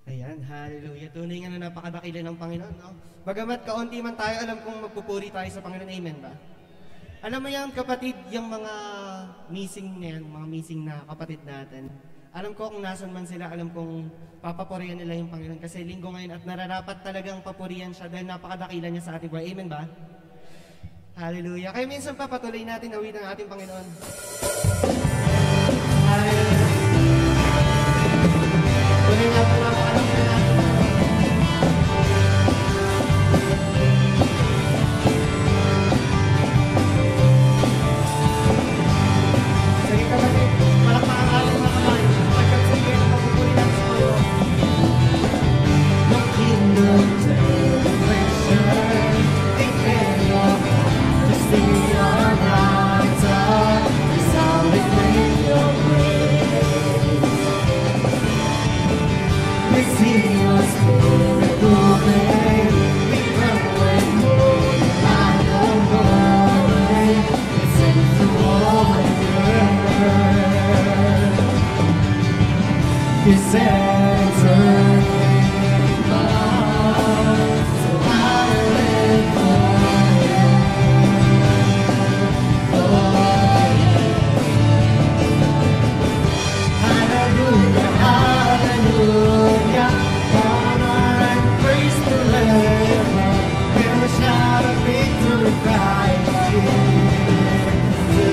Ayan, hallelujah. Tunay nga na napakadakila ng Panginoon, no? Bagamat kaunti man tayo, alam kong magpupuri tayo sa Panginoon. Amen ba? Alam mo yan, kapatid, yung mga missing na yan, mga missing na kapatid natin. Alam ko kung nasan man sila, alam kong papapurihan nila yung Panginoon. Kasi linggo ngayon at nararapat talagang papurihan siya dahil napakadakila niya sa ating buhay. Amen ba? Hallelujah. Kaya minsan papatuloy natin awit ang ating Panginoon. Hallelujah. Tuloy na po napakadakila natin. Sige kapatid, palakpakan ang ating mga kamay. Pagkagsige ng pagpupuri natin sa Panginoon. The kingdom generation, declare your majesty, your light up, resounding with your praise. We see your spirit moving, we run away more than your glory. It's in the wall of earth. It's entering love, so higher and higher. Hallelujah, hallelujah, honor and praise forever. We'll shout a victory cry to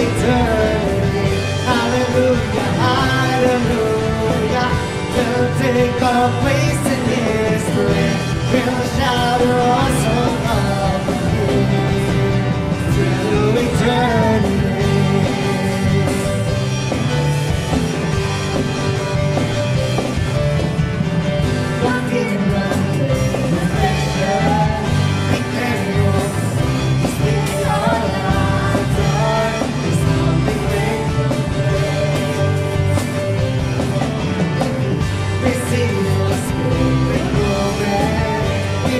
eternity. Hallelujah, hallelujah, we'll take our place in history. We'll shout our awesome love to eternity. We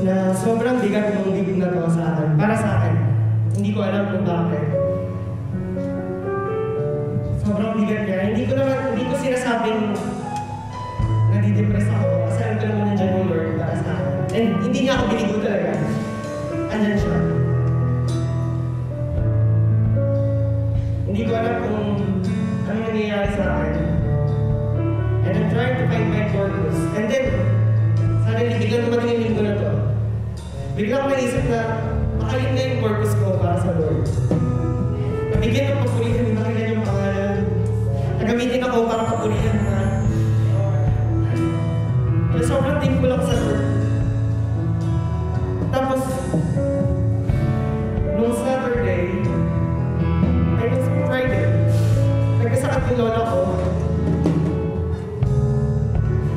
na sobrang bigat ng bibig na to sa akin. Para sa akin. Hindi ko alam kung bakit. Sobrang bigat niya. Hindi ko sinasabing nadidepress ako. Kasi alam ko naman nandiyan yung Lord para sa akin. And hindi niya ako binigo talaga. Andyan siya. Hindi ko alam kung ano nangyayari sa akin. And I'm trying to find my purpose. And then, suddenly, biglang dumating yung linggo na to. Biglang ko naisip na, baka yun na yung purpose ko para sa Lord. Nabigyan ng papurihan, nakailan yung pangalan. Nagamitin ako para papurihan na. Kaya sobrang thankful ako sa Lord. Tapos, nung Saturday, ay nung Friday, nagkasakit yung lola ko.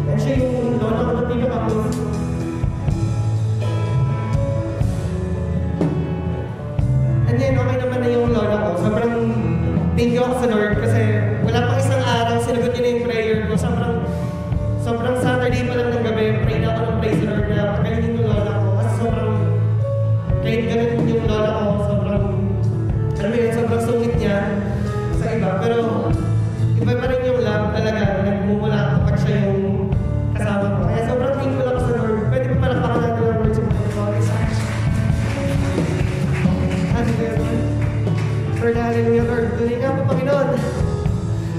And siya yung lola ko na pinaka-close ko. And then, okay naman na yung lola ko. Sobrang thank you ako sa Lord kasi wala pang isang araw, sinagot niya na yung prayer ko. Sobrang Saturday pa lang ng gabi, pray na ako ng praise the Lord na pagkalinin yung lola ko. Kasi sobrang, kahit ganun yung lola ko, sobrang, alam mo yun, sobrang sungit niya sa iba. Pero, iba pa rin yung love talaga na nagmumula kapag siya yung kasama ko. Kaya sobrang thankful ako sa Lord. Pwede pa palakpakan natin ang Lord sa mga Lord. Hallelujah. Lord, hallelujah, Lord. Tuloy nga po, Panginoon,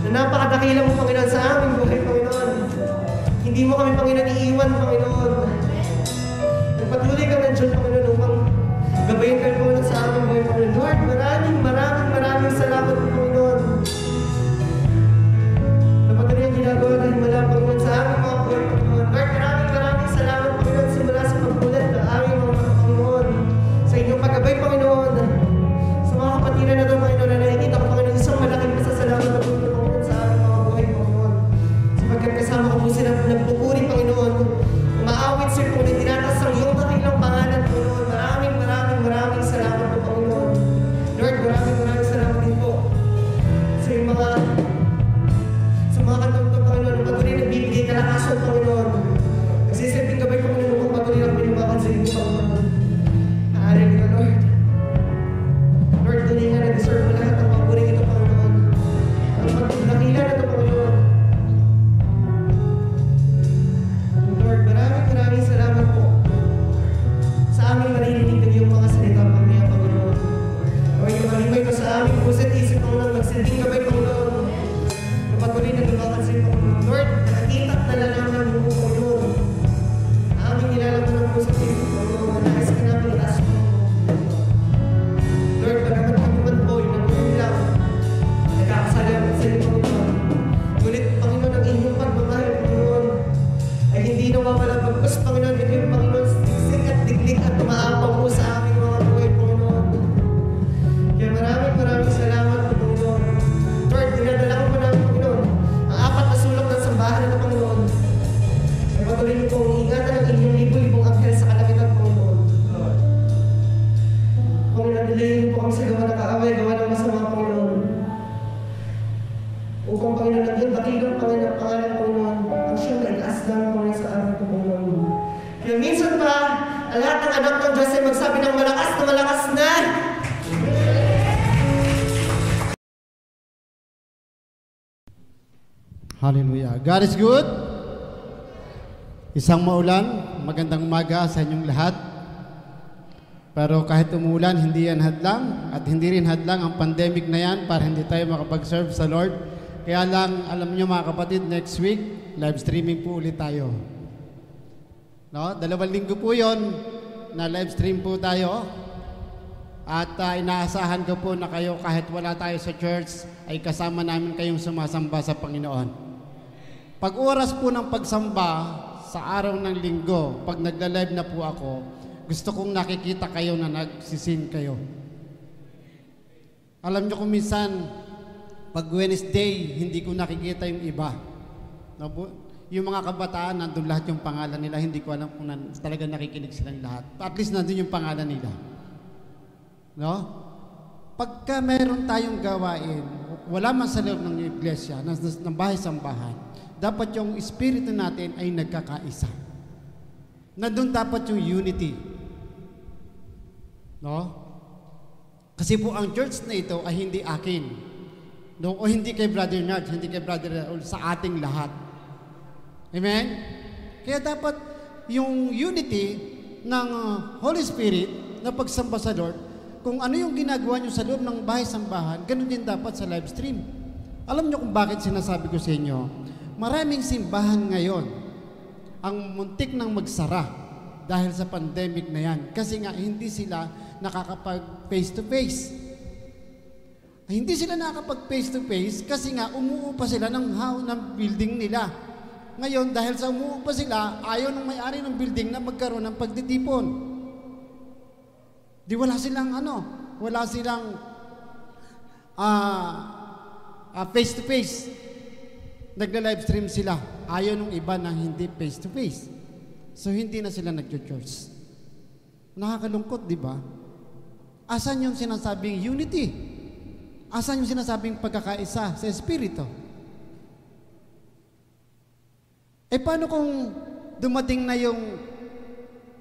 na napakadakila mo, Panginoon, sa aming buhay, Panginoon. Hindi mo kami, Panginoon, iiwan, Panginoon. Nagpatuloy ka nandiyan, Panginoon, upang gabayin kayo, Panginoon, sa aming buhay, Panginoon. Lord, maraming salamat po, Panginoon. Napatuloy ang ginagawa na himala, Panginoon, sa aming mga buhay, Panginoon. Lord, maraming salamat, Panginoon, simula sa pagbulat na aming mga Panginoon. Sa inyong paggabay, Panginoon. Sa mga kapatiran na ito, Panginoon, na nakikita ko, Panginoon, isang malaking pasasalamat na po, Panginoon, sa aming mga buhay, Panginoon. Sapagkat kasama ko po sila nagpupuri, Panginoon. Umaawit sila po na tinatas ang iyong dakilang pangalan, Panginoon. Maraming salamat po, Panginoon. Lord, maraming salamat din po sa mga kantong ito, Panginoon, na patuloy nagbibigay kalakasan, Panginoon. Kasi silbing gabay, Panginoon, kung patuloy na pinumakan sa inyo, Panginoon. Hallelujah, Lord. Lord, tuloy nga na-deserve mo lahat ng papuring ito, Panginoon. Ang pagdakila na ito, Panginoon. Lord, maraming salamat po sa aming maririnig ng iyong mga salita, Panginoon. Lord, yung malimay ko sa aming puso't isip, Panginoon, magsilbing gabay, Panginoon. Patuloy na lumakan sa iyo, Panginoon. Lord, nakakita at nalalaman mo, Panginoon. Aming nilalaman ng puso't isip, Panginoon. Nais ka namin itaas mo, Lord, bagamat kami man po, yung nagpulang, nagkakasalamat sa iyo, Panginoon. Ngunit, Panginoon, ang inyong pagmamahal, Panginoon, ay hindi nawawalabagpos, Panginoon. Ito yung Panginoon, siksik at diglig at tumaapaw po sa aming mga buhay, Panginoon. Kaya maraming salamat, Panginoon. Lord, dinadala ko po namin, Panginoon, ang 4 na sulok ng sambahan ng Panginoon. Ay patuloy niyo pong ingatan ang inyong libo-libong anghel sa kalamitan, Panginoon. Panginoon, nilayin niyo po kami sa gawa ng kaaway, gawa ng masama, Panginoon. Upang, Panginoon, ang iyong dakilang pangalan, Panginoon, ang siyang naitaas lang, Panginoon, sa amin ko, Panginoon. Kaya minsan pa, ang lahat ng anak ng Diyos ay magsabi ng malakas na. Hallelujah. God is good. Isang maulan, magandang umaga sa inyong lahat. Pero kahit umulan, hindi yan hadlang. At hindi rin hadlang ang pandemic na yan para hindi tayo makapag-serve sa Lord. Kaya lang, alam niyo mga kapatid, next week, live streaming po ulit tayo. No? 2 linggo po yon na live stream po tayo. At inaasahan ko po na kayo kahit wala tayo sa church, ay kasama namin kayong sumasamba sa Panginoon. Pag oras po ng pagsamba sa araw ng linggo, pag nagla-live na po ako, gusto kong nakikita kayo na nagsisin kayo. Alam nyo kung minsan, pag Wednesday, hindi ko nakikita yung iba. Yung mga kabataan, nandun lahat yung pangalan nila, hindi ko alam kung talaga nakikinig silang lahat. At least nandun yung pangalan nila. No? Pagka meron tayong gawain, wala man sa loob ng iglesia, ng bahay-sambahan, dapat yung espiritu natin ay nagkakaisa. Nandun dapat yung unity. No? Kasi po ang church na ito ay hindi akin. No? O hindi kay Brother Nard, hindi kay Brother Raul, sa ating lahat. Amen? Kaya dapat yung unity ng Holy Spirit na pagsamba sa Lord, kung ano yung ginagawa nyo sa loob ng bahay-sambahan, ganun din dapat sa live stream. Alam nyo kung bakit sinasabi ko sa inyo, maraming simbahan ngayon ang muntik ng magsara dahil sa pandemic na yan. Kasi nga hindi sila nakakapag face-to-face. Hindi sila nakakapag face-to-face kasi nga umuupa sila ng building nila. Ngayon, dahil sa umuupa sila, ayaw ng may-ari ng building na magkaroon ng pagtitipon. Di wala silang face-to-face. Nagla-live stream sila. Ayaw nung iba na hindi face-to-face. So, hindi na sila nag-church. Nakakalungkot, di ba? Asan yung sinasabing unity? Asan yung sinasabing pagkakaisa sa Espiritu? Paano kung dumating na yung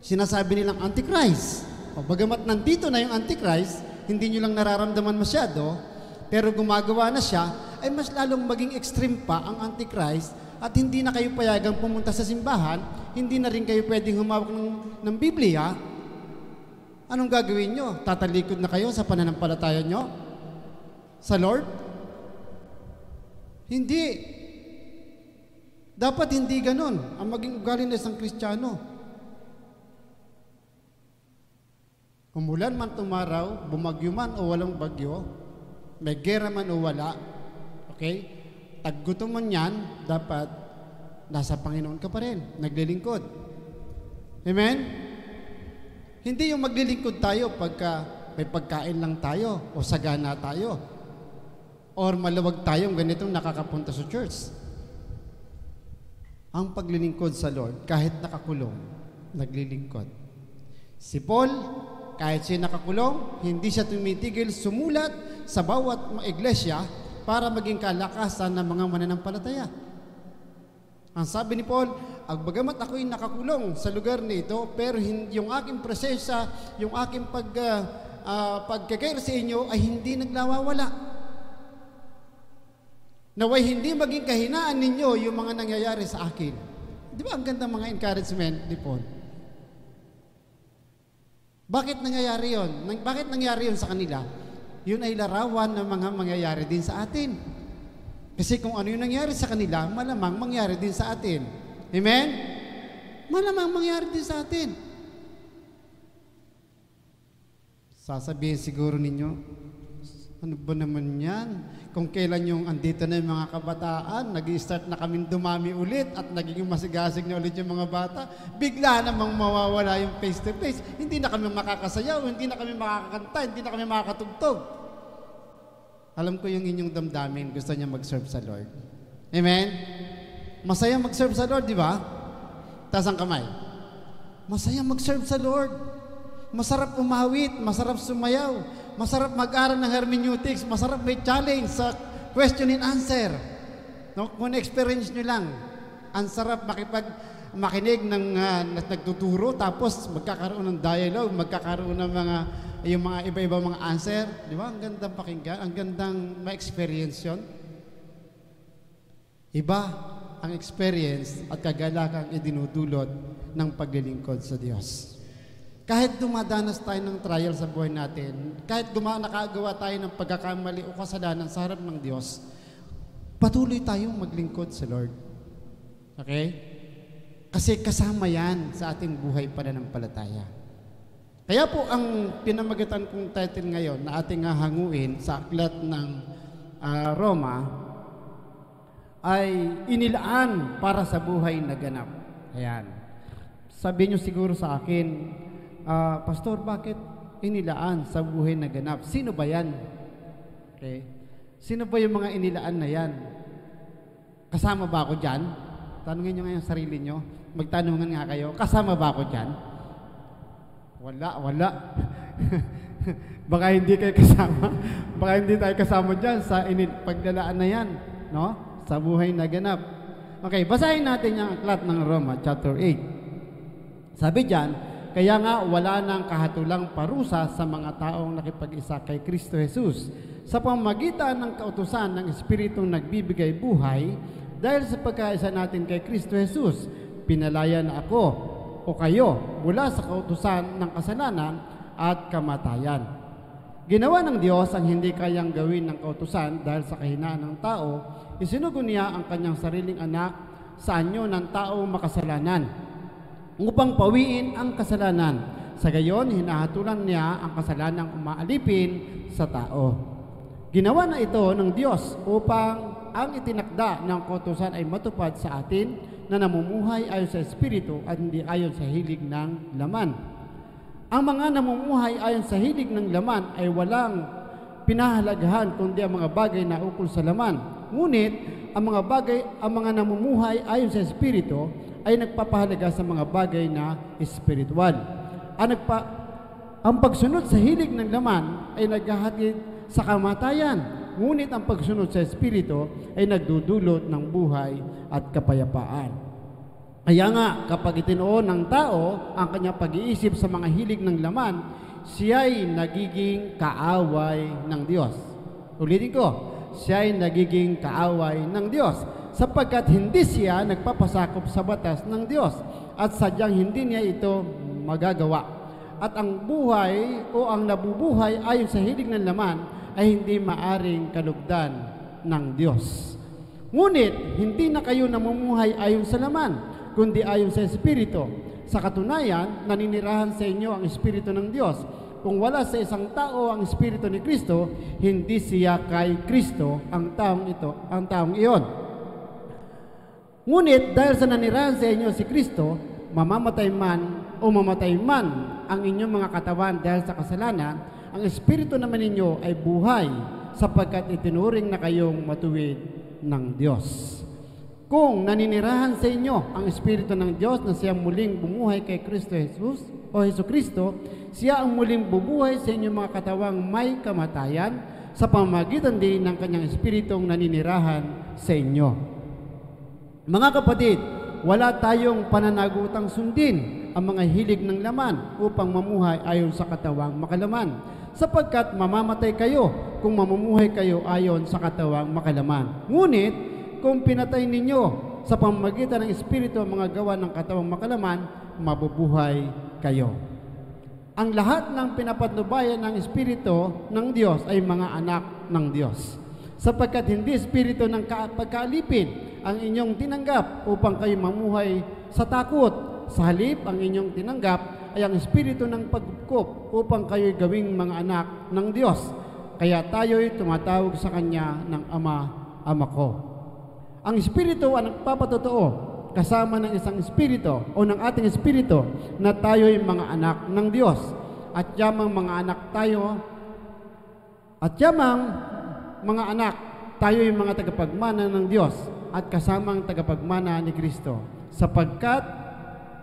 sinasabi nilang Antichrist? O, bagamat nandito na yung Antichrist, hindi nyo lang nararamdaman masyado, pero gumagawa na siya, ay mas lalong maging extreme pa ang Antichrist at hindi na kayo payagang pumunta sa simbahan, hindi na rin kayo pwedeng humawak ng Biblia. Anong gagawin nyo? Tatalikod na kayo sa pananampalataya nyo? Sa Lord? Hindi. Dapat hindi ganon ang maging ugali ng isang Kristiyano. Umulan man tumaraw, bumagyo man o walang bagyo, may gera man o wala, okay? Taggutom man yan, dapat nasa Panginoon ka pa rin, naglilingkod. Amen? Hindi yung maglilingkod tayo pagka may pagkain lang tayo o sagana tayo or maluwag tayong ganitong nakakapunta sa church. Ang paglilingkod sa Lord, kahit nakakulong, naglilingkod. Si Paul, kahit siya nakakulong, hindi siya tumitigil sumulat sa bawat iglesia para maging kalakasan ng mga mananampalataya. Ang sabi ni Paul, bagamat ako'y nakakulong sa lugar nito, pero yung aking presensya, yung aking pagkakair sa inyo ay hindi naglawawala. Naway hindi maging kahinaan ninyo yung mga nangyayari sa akin. Di ba ang ganda mga encouragement ni Paul? Bakit nangyayari yun? Bakit nangyayari yun sa kanila? Yun ay larawan ng mga mangyayari din sa atin. Kasi kung ano yung nangyari sa kanila, malamang mangyari din sa atin. Amen? Malamang mangyari din sa atin. Sasabihin siguro ninyo, ano ba naman yan? Kung kailan yung andito na yung mga kabataan, nag-i-start na kaming dumami ulit at nagiging masigasig na ulit yung mga bata, bigla namang mawawala yung face-to-face. Hindi na kami makakasayaw, hindi na kami makakakanta, hindi na kami makakatugtog. Alam ko yung inyong damdamin, gusto niya mag-serve sa Lord. Amen? Masaya mag-serve sa Lord, di ba? Taas ang kamay. Masaya mag-serve sa Lord. Masarap umawit, masarap sumayaw, masarap mag-aral ng hermeneutics, masarap may challenge sa question and answer. No? Kung experience nyo lang, ang sarap makinig ng nagtuturo, tapos magkakaroon ng dialogue, magkakaroon ng yung mga iba-iba mga answer. Di ba? Ang gandang pakinggan, ang gandang ma-experience yun. Iba ang experience at kagalakang idinudulot ng paglilingkod sa Diyos. Kahit dumadanas tayo ng trial sa buhay natin, kahit nakagawa tayo ng pagkakamali o kasalanan sa harap ng Diyos, patuloy tayong maglingkod sa Lord. Okay? Kasi kasama yan sa ating buhay pananampalataya. Kaya po ang pinamagatan kong title ngayon na ating hahanguin sa aklat ng Roma ay inilaan para sa buhay na ganap. Ayan. Sabi nyo siguro sa akin, Pastor, bakit inilaan sa buhay na ganap? Sino ba yan? Okay. Sino ba yung mga inilaan na yan? Kasama ba ako dyan? Tanungin nyo ngayon sarili nyo. Magtanungan nga kayo, kasama ba ako dyan? Wala. Baka hindi kayo kasama. Baka hindi tayo kasama dyan sa paglalaan na yan. No? Sa buhay na ganap. Okay, basahin natin yung aklat ng Roma, chapter 8. Sabi diyan, kaya nga wala nang kahatulang parusa sa mga taong nakipag-isa kay Kristo Jesus sa pamamagitan ng kautusan ng Espiritong nagbibigay buhay. Dahil sa pagkaisa natin kay Kristo Jesus, pinalaya na ako o kayo mula sa kautusan ng kasalanan at kamatayan. Ginawa ng Diyos ang hindi kayang gawin ng kautusan dahil sa kahinaan ng tao. Isinugo niya ang kanyang sariling anak sa anyo ng taong makasalanan upang pawiin ang kasalanan. Sa gayon, hinahatulan niya ang kasalanang umaalipin sa tao. Ginawa na ito ng Diyos upang ang itinakda ng kautusan ay matupad sa atin na namumuhay ayon sa Espiritu at hindi ayon sa hilig ng laman. Ang mga namumuhay ayon sa hilig ng laman ay walang pinahalagahan kundi ang mga bagay na ukol sa laman. Ngunit ang mga namumuhay ayon sa Espiritu ay nagpapahalaga sa mga bagay na espiritual. Ang pagsunod sa hilig ng laman ay naghahatid sa kamatayan, ngunit ang pagsunod sa Espiritu ay nagdudulot ng buhay at kapayapaan. Kaya nga, kapag itinuon ng tao ang kanyang pag-iisip sa mga hilig ng laman, siya'y nagiging kaaway ng Diyos. Ulitin ko, siya'y nagiging kaaway ng Diyos sapagkat hindi siya nagpapasakop sa batas ng Diyos at sadyang hindi niya ito magagawa. At ang buhay o ang nabubuhay ayon sa hilig ng laman ay hindi maaring kalugdan ng Diyos. Ngunit, hindi na kayo namumuhay ayon sa laman, kundi ayon sa Espiritu. Sa katunayan, naninirahan sa inyo ang Espiritu ng Diyos. Kung wala sa isang tao ang Espiritu ni Kristo, hindi siya kay Kristo ang taong iyon. Ngunit dahil sa nanirahan sa inyo si Kristo, mamamatay man o mamatay man ang inyong mga katawan dahil sa kasalanan, ang Espiritu naman ninyo ay buhay sapagkat itinuring na kayong matuwid ng Diyos. Kung naninirahan sa inyo ang Espiritu ng Diyos na siya muling bumuhay kay Kristo Jesus o Hesus Kristo, siya ang muling bubuhay sa inyong mga katawang may kamatayan sa pamamagitan din ng kanyang Espiritong naninirahan sa inyo. Mga kapatid, wala tayong pananagutang sundin ang mga hilig ng laman upang mamuhay ayon sa katawang makalaman, sapagkat mamamatay kayo kung mamumuhay kayo ayon sa katawang makalaman. Ngunit, kung pinatay ninyo sa pamamagitan ng Espiritu ang mga gawa ng katawang makalaman, mabubuhay kayo. Ang lahat ng pinapatnubayan ng Espiritu ng Diyos ay mga anak ng Diyos. Sapagkat hindi Espiritu ng pagkaalipin ang inyong tinanggap upang kayo mamuhay sa takot. Sa halip, ang inyong tinanggap ay ang Espiritu ng pagkukup upang kayo gawing mga anak ng Diyos. Kaya tayo'y tumatawag sa Kanya ng Ama ko. Ang Espiritu ang nagpapatotoo kasama ng isang Espiritu o ng ating Espiritu na tayo'y mga anak ng Diyos. At yamang mga anak tayo, tayo'y mga tagapagmana ng Diyos at kasamang tagapagmana ni Kristo. Sapagkat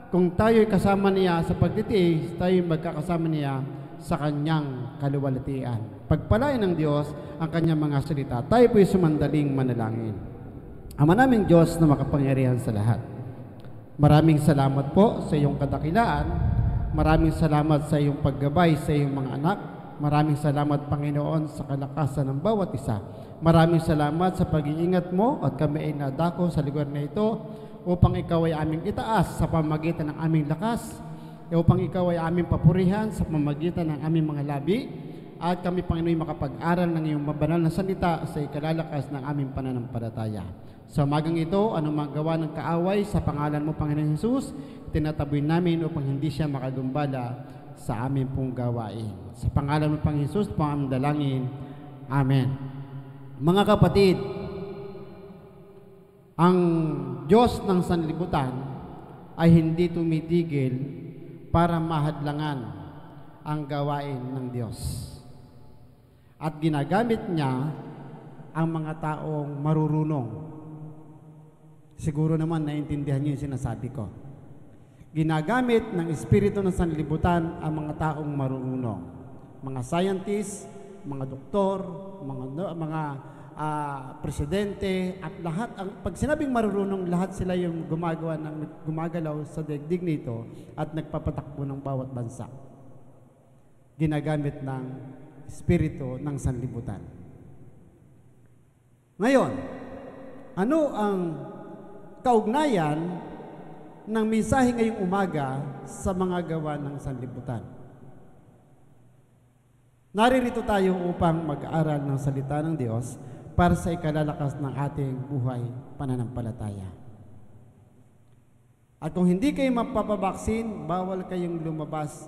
kung tayo'y kasama niya sa pagtitiis, tayo'y magkakasama niya sa kanyang kaluwalhatian. Pagpalain ng Diyos ang kanyang mga salita. Tayo po'y sumandaling manalangin. Ama naming Diyos na makapangyarihan sa lahat, maraming salamat po sa iyong kadakilaan. Maraming salamat sa iyong paggabay sa iyong mga anak. Maraming salamat, Panginoon, sa kalakasan ng bawat isa. Maraming salamat sa pag-iingat mo at kami ay nadako sa lugar na ito upang ikaw ay aming itaas sa pamamagitan ng aming lakas, upang ikaw ay aming papurihan sa pamamagitan ng aming mga labi, at kami, Panginoon, makapag-aral ng iyong mabanal na salita sa ikalalakas ng aming pananampalataya. Sa umagang ito, anumang gawa ng kaaway sa pangalan mo, Panginoon Jesus, tinataboy namin upang hindi siya makagumbala sa amin pong gawain. Sa pangalan mo, Panginoon Jesus, po aming dalangin. Amen. Mga kapatid, ang Diyos ng sanlibutan ay hindi tumitigil para mahadlangan ang gawain ng Diyos. At ginagamit niya ang mga taong marurunong. Siguro naman naiintindihan niyo yung sinasabi ko. Ginagamit ng Espiritu ng sanlibutan ang mga taong marurunong. Mga scientists, mga doktor, mga presidente at lahat. Pag sinabing marurunong, lahat sila yung gumagalaw sa daigdig nito at nagpapatakbo ng bawat bansa. Ginagamit ng espiritu ng sanlibutan. Ngayon, ano ang kaugnayan ng mensahe ngayong umaga sa mga gawa ng sanlibutan? Naririto tayo upang mag-aaral ng salita ng Diyos para sa ikalalakas ng ating buhay pananampalataya. At kung hindi kayo mapapabaksin, bawal kayong lumabas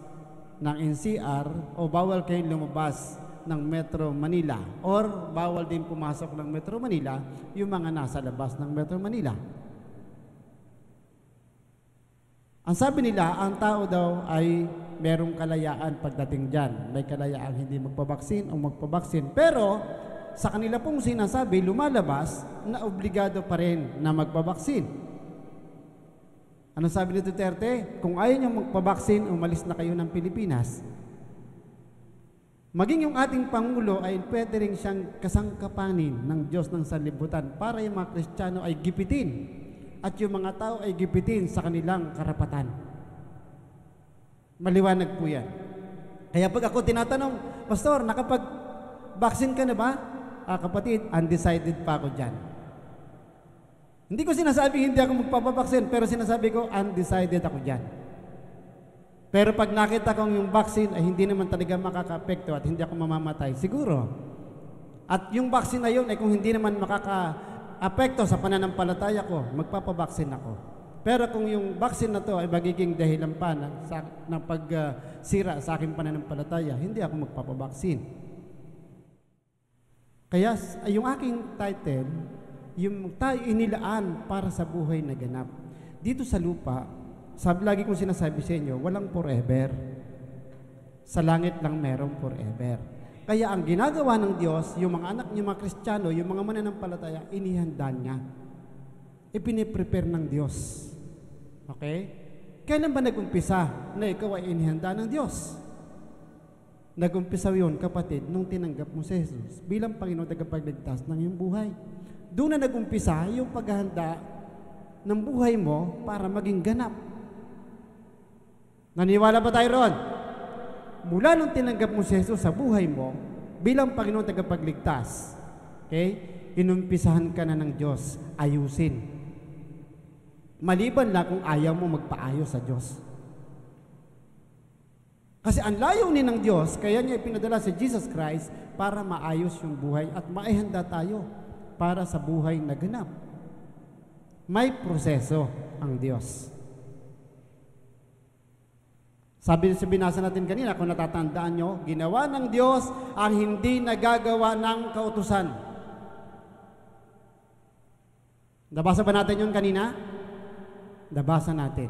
ng NCR o bawal kayong lumabas ng Metro Manila or bawal din pumasok ng Metro Manila yung mga nasa labas ng Metro Manila. Ang sabi nila, ang tao daw ay merong kalayaan pagdating dyan. May kalayaan hindi magpabaksin o magpabaksin. Pero sa kanila pong sinasabi, lumalabas na obligado pa rin na magpabaksin. Ano sabi ni Duterte? Kung ayaw nyo magpabaksin, umalis na kayo ng Pilipinas. Maging yung ating Pangulo ay pwede rin siyang kasangkapanin ng Diyos ng sanlibutan para yung mga Kristiyano ay gipitin at yung mga tao ay gipitin sa kanilang karapatan. Maliwanag po yan. Kaya pag ako tinatanong, Pastor, nakapag-vaccine ka na ba? Kapatid, undecided pa ako dyan. Hindi ko sinasabing hindi ako magpapabaksin, pero sinasabi ko, undecided ako dyan. Pero pag nakita kong yung vaccine ay hindi naman talaga makaka-apekto at hindi ako mamamatay, siguro. At yung vaccine na yun ay kung hindi naman makaka-apekto sa pananampalataya ko, magpapabaksin ako. Pero kung yung vaccine na to ay magiging dahilan pa ng pagsira sa aking pananampalataya, hindi ako magpapabaksin. Kaya yung aking title, yung tayo inilaan para sa buhay na ganap. Dito sa lupa, lagi kong sinasabi sa inyo, walang forever. Sa langit lang merong forever. Kaya ang ginagawa ng Diyos, yung mga anak niya, mga Kristiyano, yung mga mananampalataya, inihanda niya. Ipiniprepare ng Diyos. Okay? Kailan ba nag-umpisa na ikaw ay inihanda ng Diyos? Nag-umpisa yun, kapatid, nung tinanggap mo si Jesus bilang Panginoon tagapagligtas ng iyong buhay. Doon na nag-umpisa yung paghahanda ng buhay mo para maging ganap. Naniwala ba tayo ron? Mula nung tinanggap mo si Jesus sa buhay mo bilang Panginoon tagapagligtas, okay? Inumpisahan ka na ng Diyos, ayusin. Maliban lang kung ayaw mo magpaayos sa Diyos. Kasi ang layunin ng Diyos, kaya niya ipinadala si Jesus Christ para maayos yung buhay at maihanda tayo para sa buhay na ganap. May proseso ang Diyos. Sabi sa binasa natin kanina, kung natatandaan nyo, ginawa ng Diyos ang hindi nagagawa ng kautusan. Nabasa ba natin yun kanina? Nabasa natin.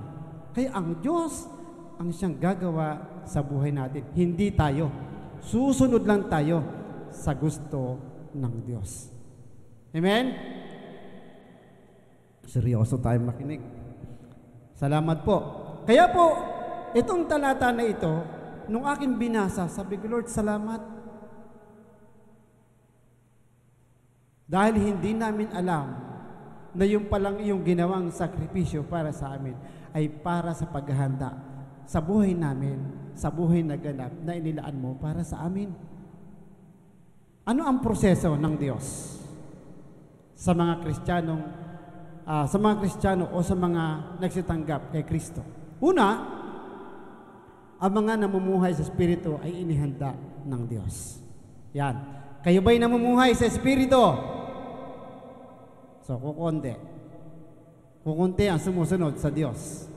Kaya ang Diyos ang siyang gagawa sa buhay natin. Hindi tayo. Susunod lang tayo sa gusto ng Diyos. Amen? Seryoso tayo makinig. Salamat po. Kaya po, itong talata na ito, nung aking binasa, sabi ko, Lord, salamat. Dahil hindi namin alam na yung palang iyong ginawang sakripisyo para sa amin ay para sa paghahanda sa buhay namin, sa buhay na ganap na inilaan mo para sa amin. Ano ang proseso ng Diyos sa mga Kristiyano o sa mga nagsitanggap kay Kristo? Una, ang mga namumuhay sa Espiritu ay inihanda ng Diyos. Yan. Kayo ba'y namumuhay sa Espiritu? So, kukunti ang sumusunod sa Diyos.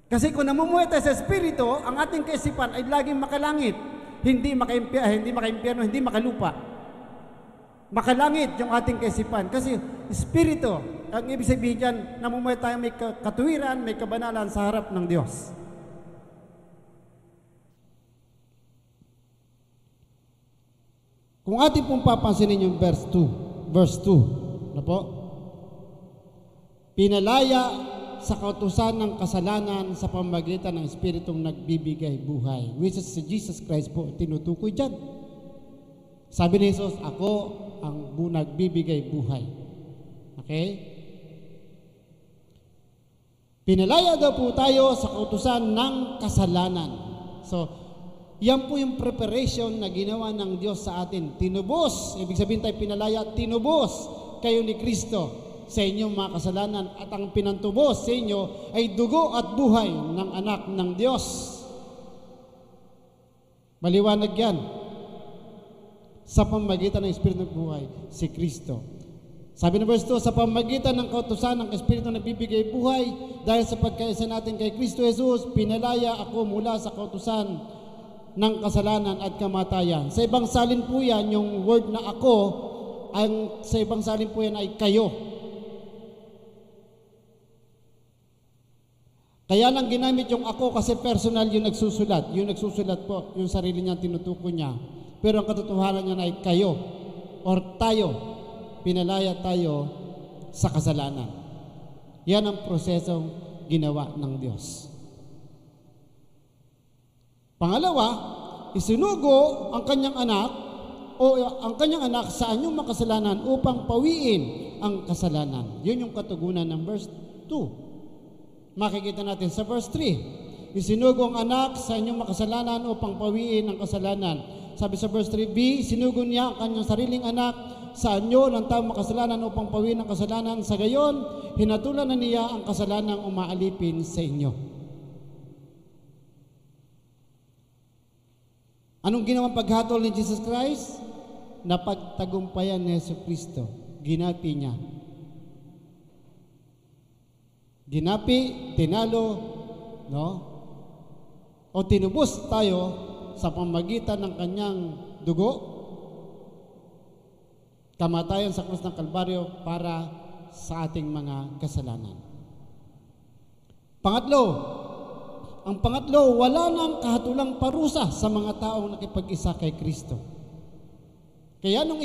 Kasi kung namumuhay tayo sa Espiritu, ang ating kaisipan ay laging makalangit. Hindi makaimpyerno, hindi makalupa. Makalangit yung ating kaisipan. Kasi Espiritu, ang ibig sabihin dyan, namumuhay tayo may katuwiran, may kabanalan sa harap ng Diyos. Kung ating pong papansinin yung verse 2, ano po? Pinalaya sa kautusan ng kasalanan sa pamamagitan ng Espiritong nagbibigay buhay, which is si Jesus Christ po tinutukoy dyan. Sabi ni Jesus, ako ang nagbibigay buhay. Okay? Pinalaya daw po tayo sa kautusan ng kasalanan. So, yan po yung preparation na ginawa ng Diyos sa atin. Tinubos, ibig sabihin tayo pinalaya, tinubos kayo ni Kristo sa inyong mga kasalanan. At ang pinantubos sa inyo ay dugo at buhay ng anak ng Diyos. Maliwanag yan. Sa pamamagitan ng Espiritu ng buhay, si Kristo. Sabi ng verse 2, sa pamamagitan ng kautusan ng Espiritu na nagbibigay buhay, dahil sa pagkaisa natin kay Kristo Jesus, pinalaya ako mula sa kautusan ng kasalanan at kamatayan. Sa ibang salin po yan, yung word na ako, sa ibang salin po yan ay kayo. Kaya lang ginamit yung ako kasi personal yung nagsusulat. Yung nagsusulat po, yung sarili niya tinutuko niya. Pero ang katotohanan niya ay kayo or tayo. Pinalaya tayo sa kasalanan. Yan ang prosesong ginawa ng Diyos. Pangalawa, isinugo ang kanyang anak sa anyong makasalanan upang pawiin ang kasalanan. Yun yung katugunan ng verse 2. Makikita natin sa verse 3. Isinugo ang anak sa inyong makasalanan upang pawiin ang kasalanan. Sabi sa verse 3b, sinugo niya ang kanyang sariling anak sa anyo ng taong makasalanan upang pawiin ang kasalanan. Sa gayon, hinatulan na niya ang kasalanang umaalipin sa inyo. Anong ginawang paghatol ni Jesus Christ? Napagtagumpayan ni Yesu Kristo. Ginapi niya. Ginapi, tinalo, no? O tinubos tayo sa pamagitan ng kanyang dugo, kamatayan sa krus ng Kalbaryo para sa ating mga kasalanan. Ang pangatlo, wala nang kahatulang parusa sa mga taong nakipag-isa kay Kristo. Kaya nung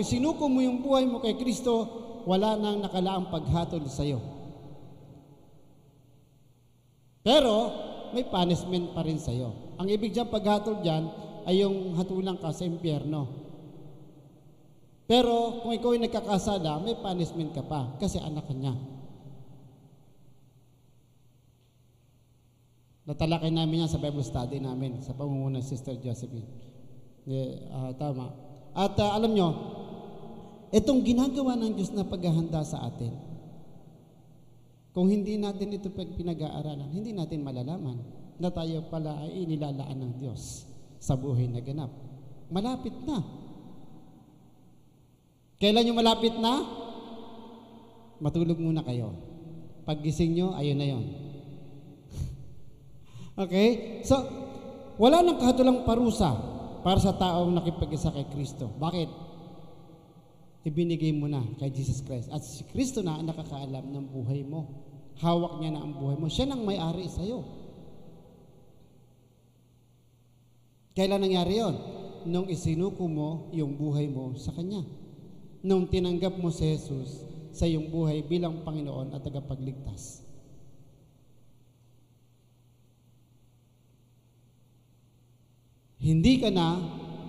isinuko mo yung buhay mo kay Kristo, wala nang nakalaang paghatol sa iyo. Pero may punishment pa rin sa iyo. Ang ibig dyan paghatol dyan ay yung hatulang ka sa impyerno. Pero kung ikaw ay nagkakasala, may punishment ka pa kasi anak ka niya. Natalakay namin yan sa Bible study namin sa pamumuno ng Sister Josephine. Tama. At alam nyo, itong ginagawa ng Diyos na paghahanda sa atin, kung hindi natin ito pinag-aaralan, hindi natin malalaman na tayo pala ay inilalaan ng Diyos sa buhay na ganap. Malapit na. Kailan yung malapit na? Matulog muna kayo. Paggising nyo, ayun na yun. Okay? So, wala nang kahatulang parusa para sa taong nakipag-isa kay Kristo. Bakit? Ibinigay mo na kay Jesus Christ. At si Kristo na ang nakakaalam ng buhay mo. Hawak niya na ang buhay mo. Siya nang may-ari sa'yo. Kailan nangyari yon? Nung isinuko mo yung buhay mo sa Kanya. Nung tinanggap mo si Jesus sa iyong buhay bilang Panginoon at tagapagligtas. Hindi ka na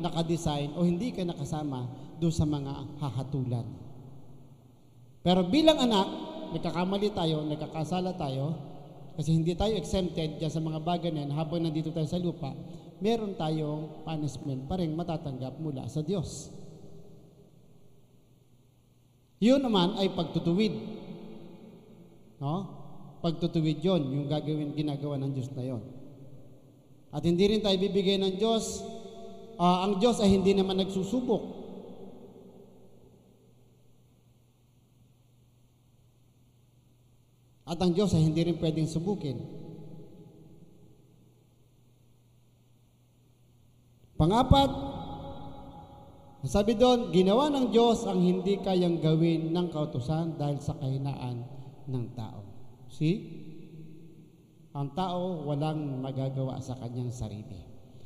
nakadesign o hindi ka nakasama doon sa mga hahatulan. Pero bilang anak, nagkakamali tayo, nagkakasala tayo, kasi hindi tayo exempted dyan sa mga bagay na yan, habang nandito tayo sa lupa, meron tayong punishment pa rin matatanggap mula sa Diyos. Yun naman ay pagtutuwid. No? Pagtutuwid yun, yung ginagawa ng Diyos na yun. At hindi rin tayo bibigay ng Diyos, ang Diyos ay hindi naman nagsusubok. At ang Diyos ay hindi rin pwedeng subukin. Pangapat, sabi doon, ginawa ng Diyos ang hindi kayang gawin ng kautusan dahil sa kahinaan ng tao. See? Ang tao walang magagawa sa kanyang sarili.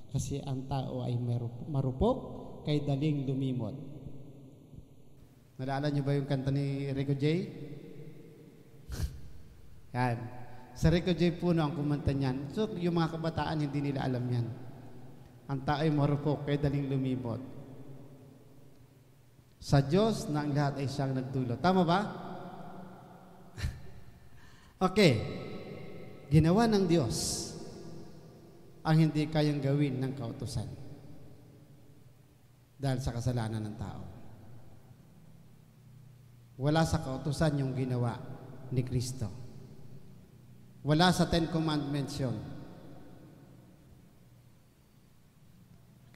Kasi ang tao ay marupok kay daling lumimot. Nalala niyo ba yung kanta ni Rico J? Yan. Sa Rico J Puno ang kumanta niyan. So yung mga kabataan hindi nila alam yan. Ang tao ay marupok kay daling lumimot. sa Diyos na ang lahat ay siyang nagdulot. Tama ba? Okay. Ginawa ng Diyos ang hindi kayang gawin ng kautusan dahil sa kasalanan ng tao. Wala sa kautusan yung ginawa ni Kristo. Wala sa Ten Commandments yun.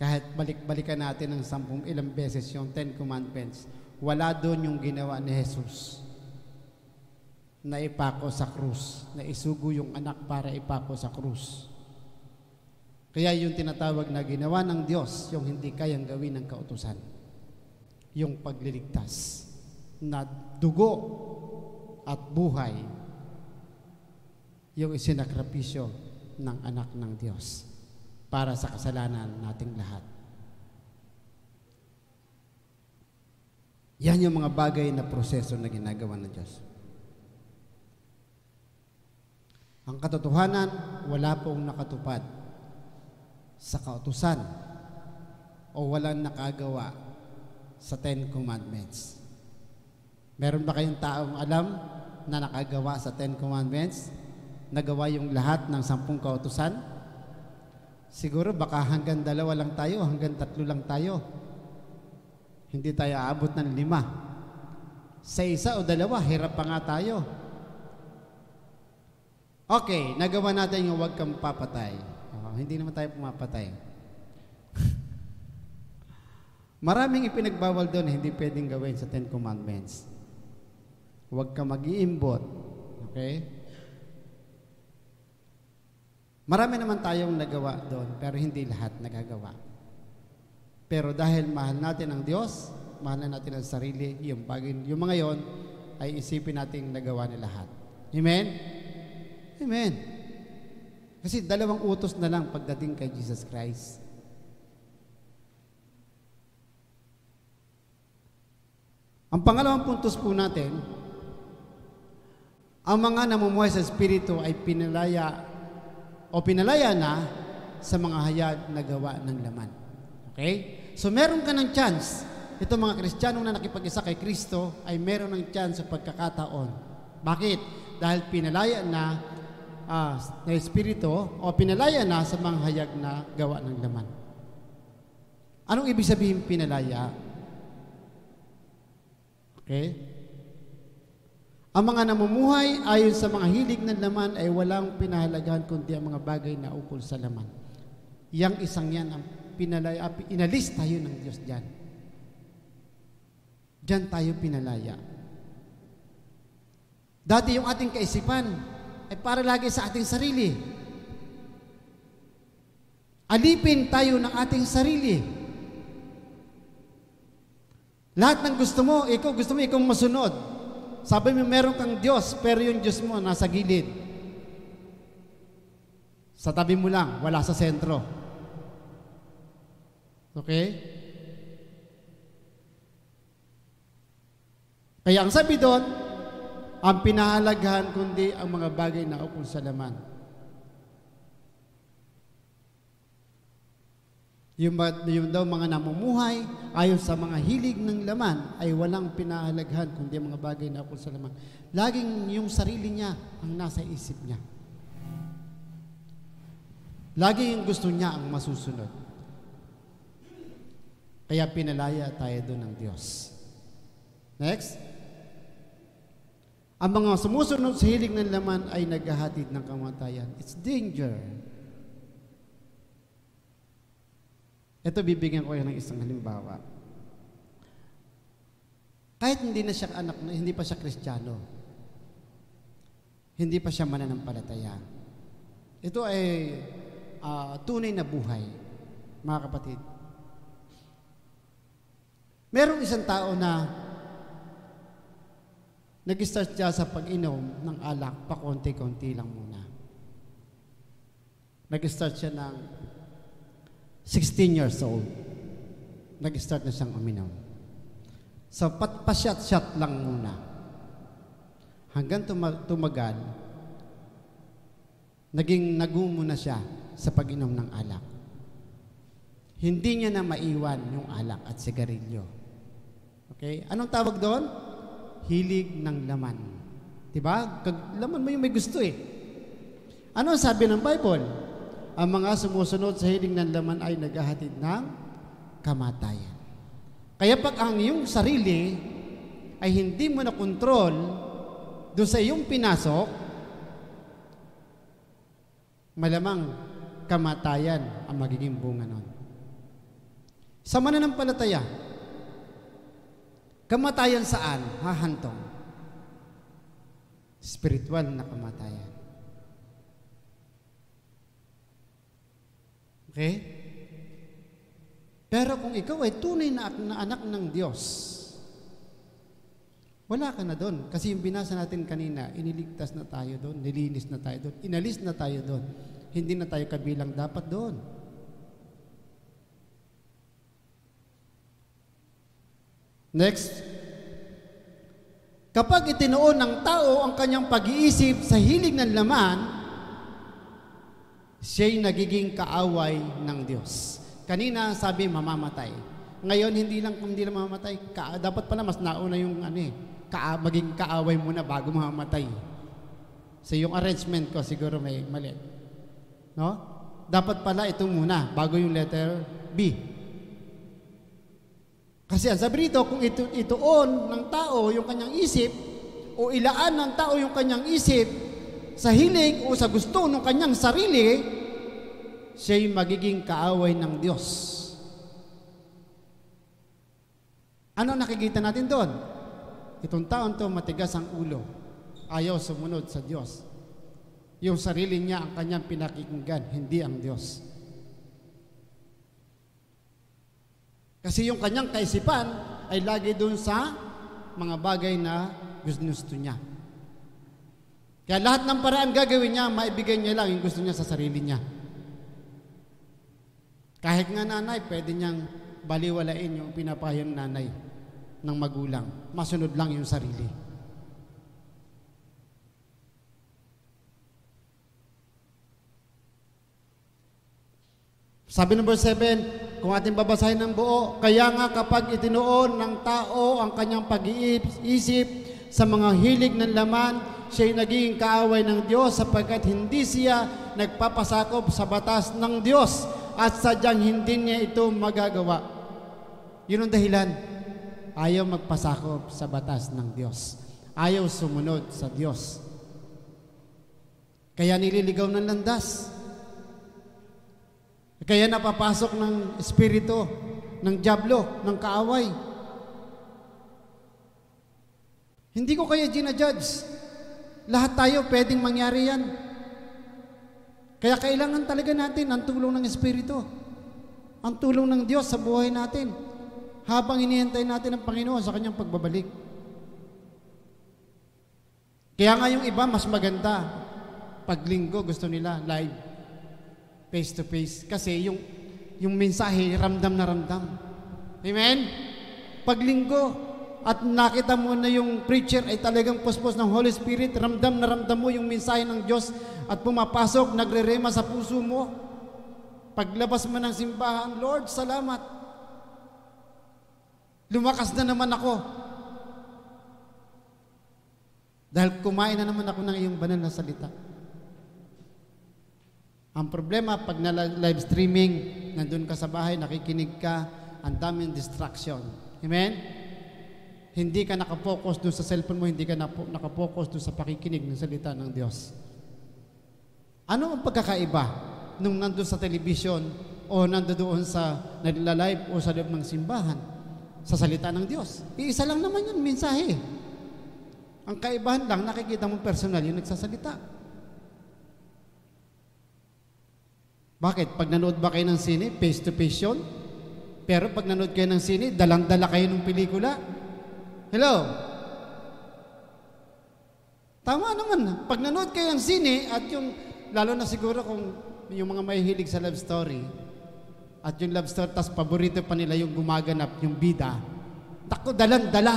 Kahit balik-balikan natin ng 10 ilang beses yung Ten Commandments, wala doon yung ginawa ni Jesus na ipako sa krus, na isugo yung anak para ipako sa krus. Kaya yung tinatawag na ginawa ng Diyos, yung hindi kayang gawin ng kautusan, yung pagliligtas na dugo at buhay, yung isinakripisyo ng anak ng Diyos para sa kasalanan nating lahat. Yan yung mga bagay na proseso na ginagawa ng Diyos. Ang katotohanan, wala pong nakatupad sa kautusan o walang nakagawa sa Ten Commandments. Meron ba kayong taong alam na nakagawa sa Ten Commandments? Nagawa yung lahat ng 10 kautusan? Siguro baka hanggang 2 lang tayo, hanggang 3 lang tayo. Hindi tayo aabot ng 5. Sa 1 o 2, hirap pa nga tayo. Okay, nagawa natin yung huwag kang papatay. Hindi naman tayo pumapatay. Maraming ipinagbawal doon, hindi pwedeng gawin sa Ten Commandments. Huwag kang mag-iimbot. Okay? Marami naman tayong nagawa doon, pero hindi lahat nagagawa. Pero dahil mahal natin ang Diyos, mahal natin ang sarili, yung mga yon ay isipin natin nagawa ni lahat. Amen? Amen. Kasi 2 utos na lang pagdating kay Jesus Christ. Ang pangalawang puntos po natin, ang mga namumuhay sa Espiritu ay pinalaya na sa mga hayag na gawa ng laman. Okay? So meron ka ng chance. Ito mga Kristiyanong na nakipag-isa kay Kristo ay meron ng chance sa pagkakataon. Bakit? Dahil pinalaya na Espiritu o pinalaya na sa mga hayag na gawa ng laman. Anong ibig sabihin pinalaya? Okay? Ang mga namumuhay ayon sa mga hilig ng laman ay walang pinahalagahan kundi ang mga bagay na ukol sa laman. Yang isang yan ang pinalaya, inalis tayo ng Diyos dyan. Dyan tayo pinalaya. Dati yung ating kaisipan ay para lagi sa ating sarili. Alipin tayo ng ating sarili. Lahat ng gusto mo ikaw masunod. Sabi mo meron kang Diyos, pero yung Diyos mo nasa gilid. Sa tabi mo lang, wala sa sentro. Okay? Kaya ang sabi doon, ang pinahalagahan kundi ang mga bagay na ukol sa laman. Yung daw mga namumuhay ayon sa mga hilig ng laman ay walang pinahalagahan kundi ang mga bagay na ukol sa laman. Laging yung sarili niya ang nasa isip niya. Lagi yung gusto niya ang masusunod. Kaya pinalaya tayo doon ng Diyos. Next. Ang mga sumusunod sa hilig ng laman ay naghahatid ng kamatayan. It's danger. Ito, bibigyan ko kayo ng isang halimbawa. Kahit hindi pa siya Kristiyano, hindi pa siya mananampalataya. Ito ay tunay na buhay, mga kapatid. Merong isang tao na nag-start siya sa pag-inom ng alak, pa konti-konti lang muna. Nag-start siya ng 16 years old. Nag-start na siyang uminom. So, pa-shot-shot lang muna. Hanggang tumagal, naging nagumo na siya sa pag-inom ng alak. Hindi niya na maiwan yung alak at sigarilyo. Okay? Anong tawag doon? Hilig ng laman. Diba? Laman mo yung may gusto eh. Ano sabi ng Bible? Ang mga sumusunod sa hiling ng laman ay naghahatid ng kamatayan. Kaya pag ang iyong sarili ay hindi mo na kontrol doon sa iyong pinasok, malamang kamatayan ang magiging bunga nun. Sa mananampalataya, kamatayan saan? Hahantong. Spiritual na kamatayan. Okay? Pero kung ikaw ay tunay na anak ng Diyos, wala ka na doon. Kasi yung binasa natin kanina, iniligtas na tayo doon, nilinis na tayo doon, inalis na tayo doon. Hindi na tayo kabilang dapat doon. Next. Kapag itinuon ng tao ang kanyang pag-iisip sa hilig ng laman, siya'y nagiging kaaway ng Diyos. Kanina sabi mamamatay. Ngayon hindi lang mamamatay, dapat pala mas nauna yung maging kaaway muna bago mamamatay. So yung arrangement ko siguro may mali. No? Dapat pala ito muna bago yung letter B. Kasi ang sabi rito, kung ituon ng tao yung kanyang isip o ilaan ng tao yung kanyang isip sa hilig o sa gusto ng kanyang sarili, siya'y magiging kaaway ng Diyos. Ano nakikita natin doon? Itong taon to matigas ang ulo. Ayaw sumunod sa Diyos. Yung sarili niya ang kanyang pinakikinggan, hindi ang Diyos. Kasi yung kanyang kaisipan ay lagi doon sa mga bagay na gusto niya. Kaya lahat ng paraan gagawin niya, maibigay niya lang yung gusto niya sa sarili niya. Kahit nga nanay, pwede niyang baliwalain yung pinapayo ng nanay ng magulang. Masunod lang yung sarili. Sabi ng verse 7, kung ating babasahin ng buo, kaya nga kapag itinuon ng tao ang kanyang pag-iisip sa mga hilig ng laman, siya'y naging kaaway ng Diyos sapagkat hindi siya nagpapasakop sa batas ng Diyos at sadyang hindi niya ito magagawa. Yun ang dahilan. Ayaw magpasakop sa batas ng Diyos. Ayaw sumunod sa Diyos. Kaya nililigaw ng landas. Kaya napapasok ng espiritu, ng dyablo, ng kaaway. Hindi ko kaya ginajudge. Lahat tayo pwedeng mangyari yan. Kaya kailangan talaga natin ang tulong ng Espiritu. Ang tulong ng Diyos sa buhay natin. Habang hinihintay natin ang Panginoon sa kanyang pagbabalik. Kaya nga yung iba mas maganda. Pag linggo gusto nila live. Face to face. Kasi yung mensahe ramdam na ramdam. Amen? Pag linggo at nakita mo na yung preacher ay talagang puspos ng Holy Spirit, ramdam na ramdam mo yung mensahe ng Diyos at pumapasok, nagrerema sa puso mo. Paglabas mo ng simbahan, Lord, salamat. Lumakas na naman ako. Dahil kumain na naman ako ng iyong banal na salita. Ang problema, pag na-live streaming, nandun ka sa bahay, nakikinig ka, ang daming distraction. Amen? Hindi ka nakapokus doon sa cellphone mo, hindi ka nakapokus doon sa pakikinig ng salita ng Diyos. Ano ang pagkakaiba nung nandun sa television o nandoon sa nagla-live o sa loob ng simbahan sa salita ng Diyos? Iisa lang naman yun, mensahe. Ang kaibahan lang, nakikita mo personal yung nagsasalita. Bakit? Pag nanood ba kayo ng sine, face-to-face yun? Pero pag nanood kayo ng sine, dalang-dala kayo ng pelikula. Hello? Tama naman. Pag nanood kayo ng sine at yung, lalo na siguro kung yung mga mahihilig sa love story, at yung love story, tas paborito pa nila yung gumaganap, yung bida, tako, dalang-dala.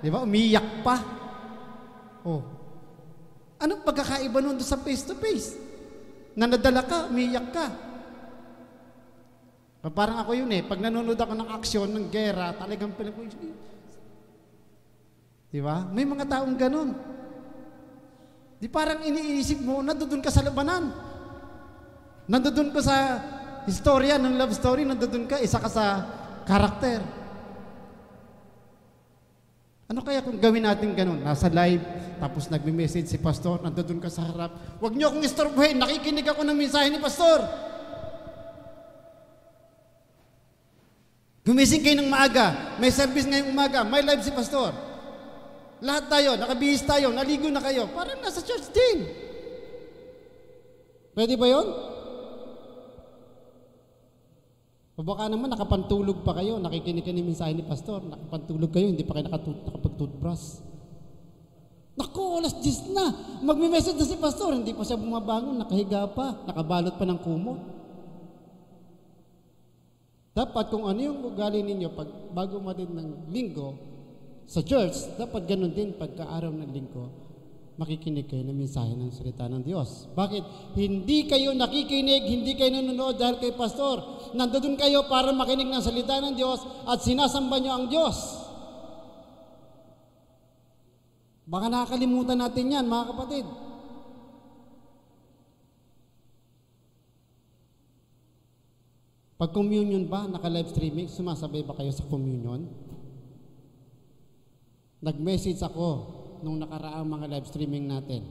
Di ba? Umiyak pa. Oh. Anong pagkakaiba nun sa face-to-face? Na nadala ka, umiyak ka. Parang ako yun pag nanonood ako ng aksyon, ng gera, talagang di ba? May mga taong ganun. Di parang iniisip mo, nandoon ka sa labanan. Nandoon ka sa istorya ng love story, nandoon ka, isa ka sa karakter. Ano kaya kung gawin natin ganun? Nasa live, tapos nagme-message si pastor, nandoon ka sa harap. Huwag niyo akong istorbohin, nakikinig ako ng mensahe ni pastor. Gumising kayo ng maaga, may service ngayong umaga, may live si pastor. Lahat tayo, nakabihis tayo, naligo na kayo, parang nasa church din. Pwede ba yun? O baka naman nakapantulog pa kayo, nakikinig kayo ng mensahe ni pastor, nakapantulog kayo, hindi pa kayo nakapag-toothbrush. Naku, alas 10 na, magme-message na si pastor, hindi pa siya bumabangon, nakahiga pa, nakabalot pa ng kumot. Dapat kung ano yung ugali ninyo pag bago matid ng linggo sa church, dapat ganun din pagka-araw ng linggo, makikinig kayo ng mensahe ng salita ng Diyos. Bakit? Hindi kayo nakikinig, hindi kayo nanonood dahil kay pastor. Nandoon kayo para makinig ng salita ng Diyos at sinasamba nyo ang Diyos. Baka nakakalimutan natin yan, mga kapatid. Pag communion ba, naka-live streaming, sumasabay ba kayo sa communion? Nag-message ako nung nakaraang mga live streaming natin.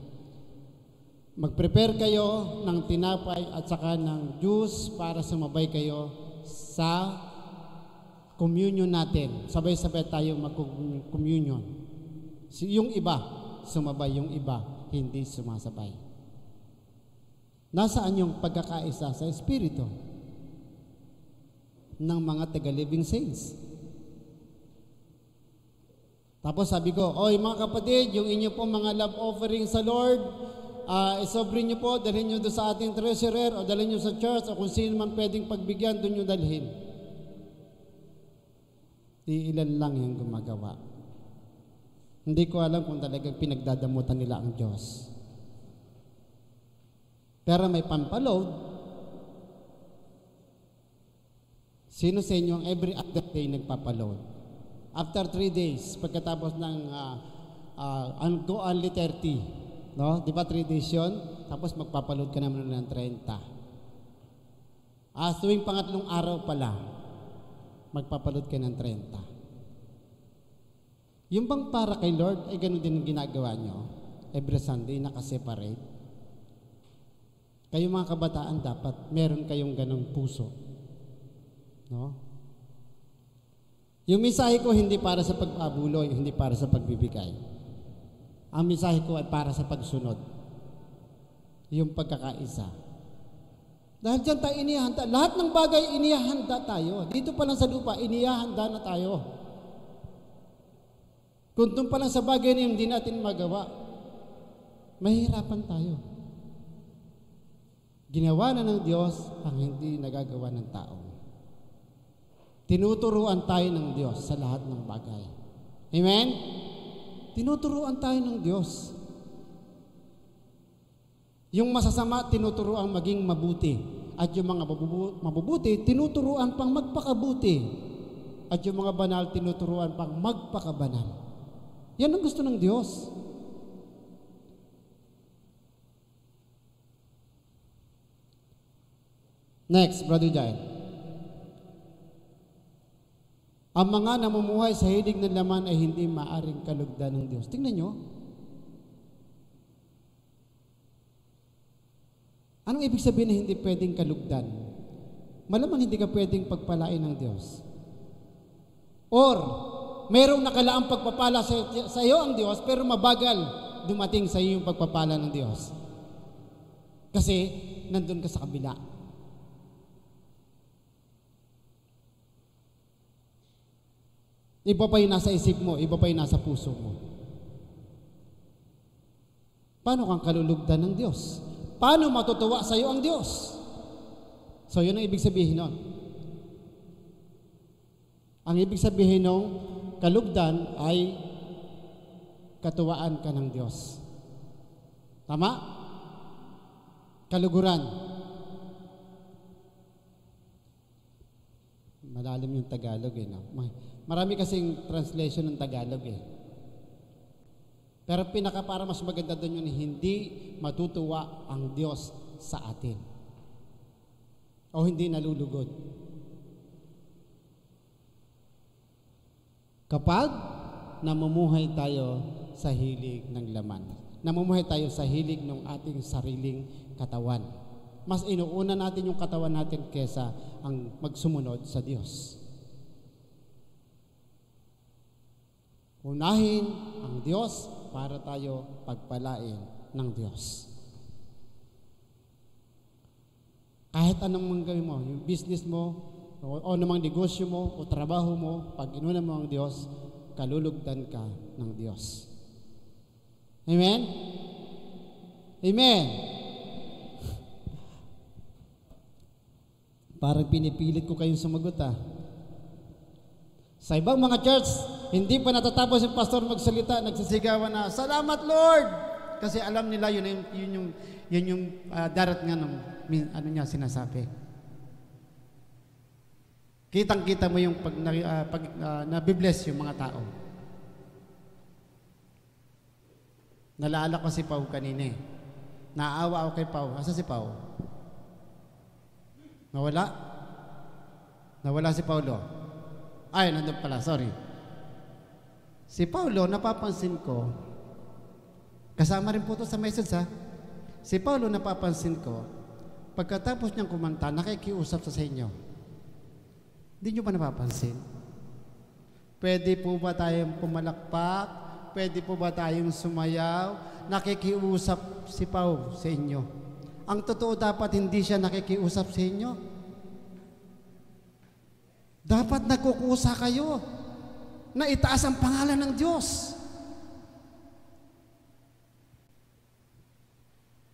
Mag-prepare kayo ng tinapay at saka ng juice para sumabay kayo sa communion natin. Sabay-sabay tayo mag-communion. Yung iba, sumabay. Yung iba, hindi sumasabay. Nasaan yung pagkakaisa sa Espiritu ng mga taga-living saints? Tapos sabi ko, oy mga kapatid, yung inyo po mga love offering sa Lord, isobrin nyo po, dalhin nyo doon sa ating treasurer o dalhin nyo sa church o kung sino man pwedeng pagbigyan, doon nyo dalhin. Di ilan lang yung gumagawa. Hindi ko alam kung talagang pinagdadamutan nila ang Diyos. Pero may pampaload. Sino sa inyo ang every other day nagpapaload? After 3 days, pagkatapos ng go only 30, no? Di ba 3 days yun? Tapos magpapaload ka naman ng 30. Tuwing pangatlong araw pala, magpapaload ka ng 30. Yung bang para kay Lord, ay ganun din ang ginagawa nyo? Every Sunday, nakaseparate. Kayo mga kabataan, dapat meron kayong ganung puso. No? Yung mensahe ko hindi para sa pagpabuloy, hindi para sa pagbibigay. Ang mensahe ko ay para sa pagsunod. Yung pagkakaisa. Dahil dyan tayo inihanda. Lahat ng bagay inihanda tayo. Dito pa lang sa lupa, inihanda na tayo. Kung doon pa lang sa bagay na hindi natin magawa, mahihirapan tayo. Ginawa na ng Diyos ang hindi nagagawa ng tao. Tinuturuan tayo ng Diyos sa lahat ng bagay. Amen? Tinuturuan tayo ng Diyos. Yung masasama, tinuturuan maging mabuti. At yung mga mabubuti, tinuturuan pang magpakabuti. At yung mga banal, tinuturuan pang magpakabanal. Yan ang gusto ng Diyos. Next, Brother Jael. Ang mga namumuhay sa hilig ng laman ay hindi maaring kalugdan ng Diyos. Tingnan nyo. Anong ibig sabihin na hindi pwedeng kalugdan? Malamang hindi ka pwedeng pagpalain ng Diyos. Or, mayroong nakalaang pagpapala sa iyo ang Diyos, pero mabagal dumating sa iyo yung pagpapala ng Diyos. Kasi, nandun ka sa kabila. Iba pa yung nasa isip mo, iba pa yung nasa puso mo. Paano kang kalulugdan ng Diyos? Paano matutuwa sa iyo ang Diyos? So, yun ang ibig sabihin nun. Ang ibig sabihin ng kalugdan ay katuwaan ka ng Diyos. Tama? Kaluguran. Malalim yung Tagalog eh. No? Marami kasing translation ng Tagalog eh. Pero para mas maganda doon yun, hindi matutuwa ang Diyos sa atin. O hindi nalulugod. Kapag namumuhay tayo sa hilig ng laman. Namumuhay tayo sa hilig ng ating sariling katawan. Mas inuuna natin yung katawan natin kesa ang magsumunod sa Diyos. Unahin ang Diyos para tayo pagpalain ng Diyos. Kahit anong gawin mo, yung business mo, o namang negosyo mo, o trabaho mo, pag inuna mo ang Diyos, kalulugdan ka ng Diyos. Amen? Amen? Parang pinipilit ko kayong sumagot Sa ibang mga church, hindi pa natatapos yung pastor magsalita, nagsisigawan na, "Salamat Lord!" Kasi alam nila yun yung darat nga ng niya sinasabi. Kitang-kita mo yung pag nabibless yung mga tao. Naalala ko si Pau kanina eh. Naawa ako kay Pau. Asa si Pau? Nawala? Nawala si Paulo. Ay, nandun pala, sorry. Si Paulo, napapansin ko, kasama rin po ito sa message Si Paulo, napapansin ko, pagkatapos niyang kumanta, nakikiusap sa inyo. Hindi niyo ba napapansin? Pwede po ba tayong pumalakpak? Pwede po ba tayong sumayaw? Nakikiusap si Pau sa inyo. Ang totoo dapat hindi siya nakikiusap sa inyo. Dapat nagkukusa kayo na itaas ang pangalan ng Diyos.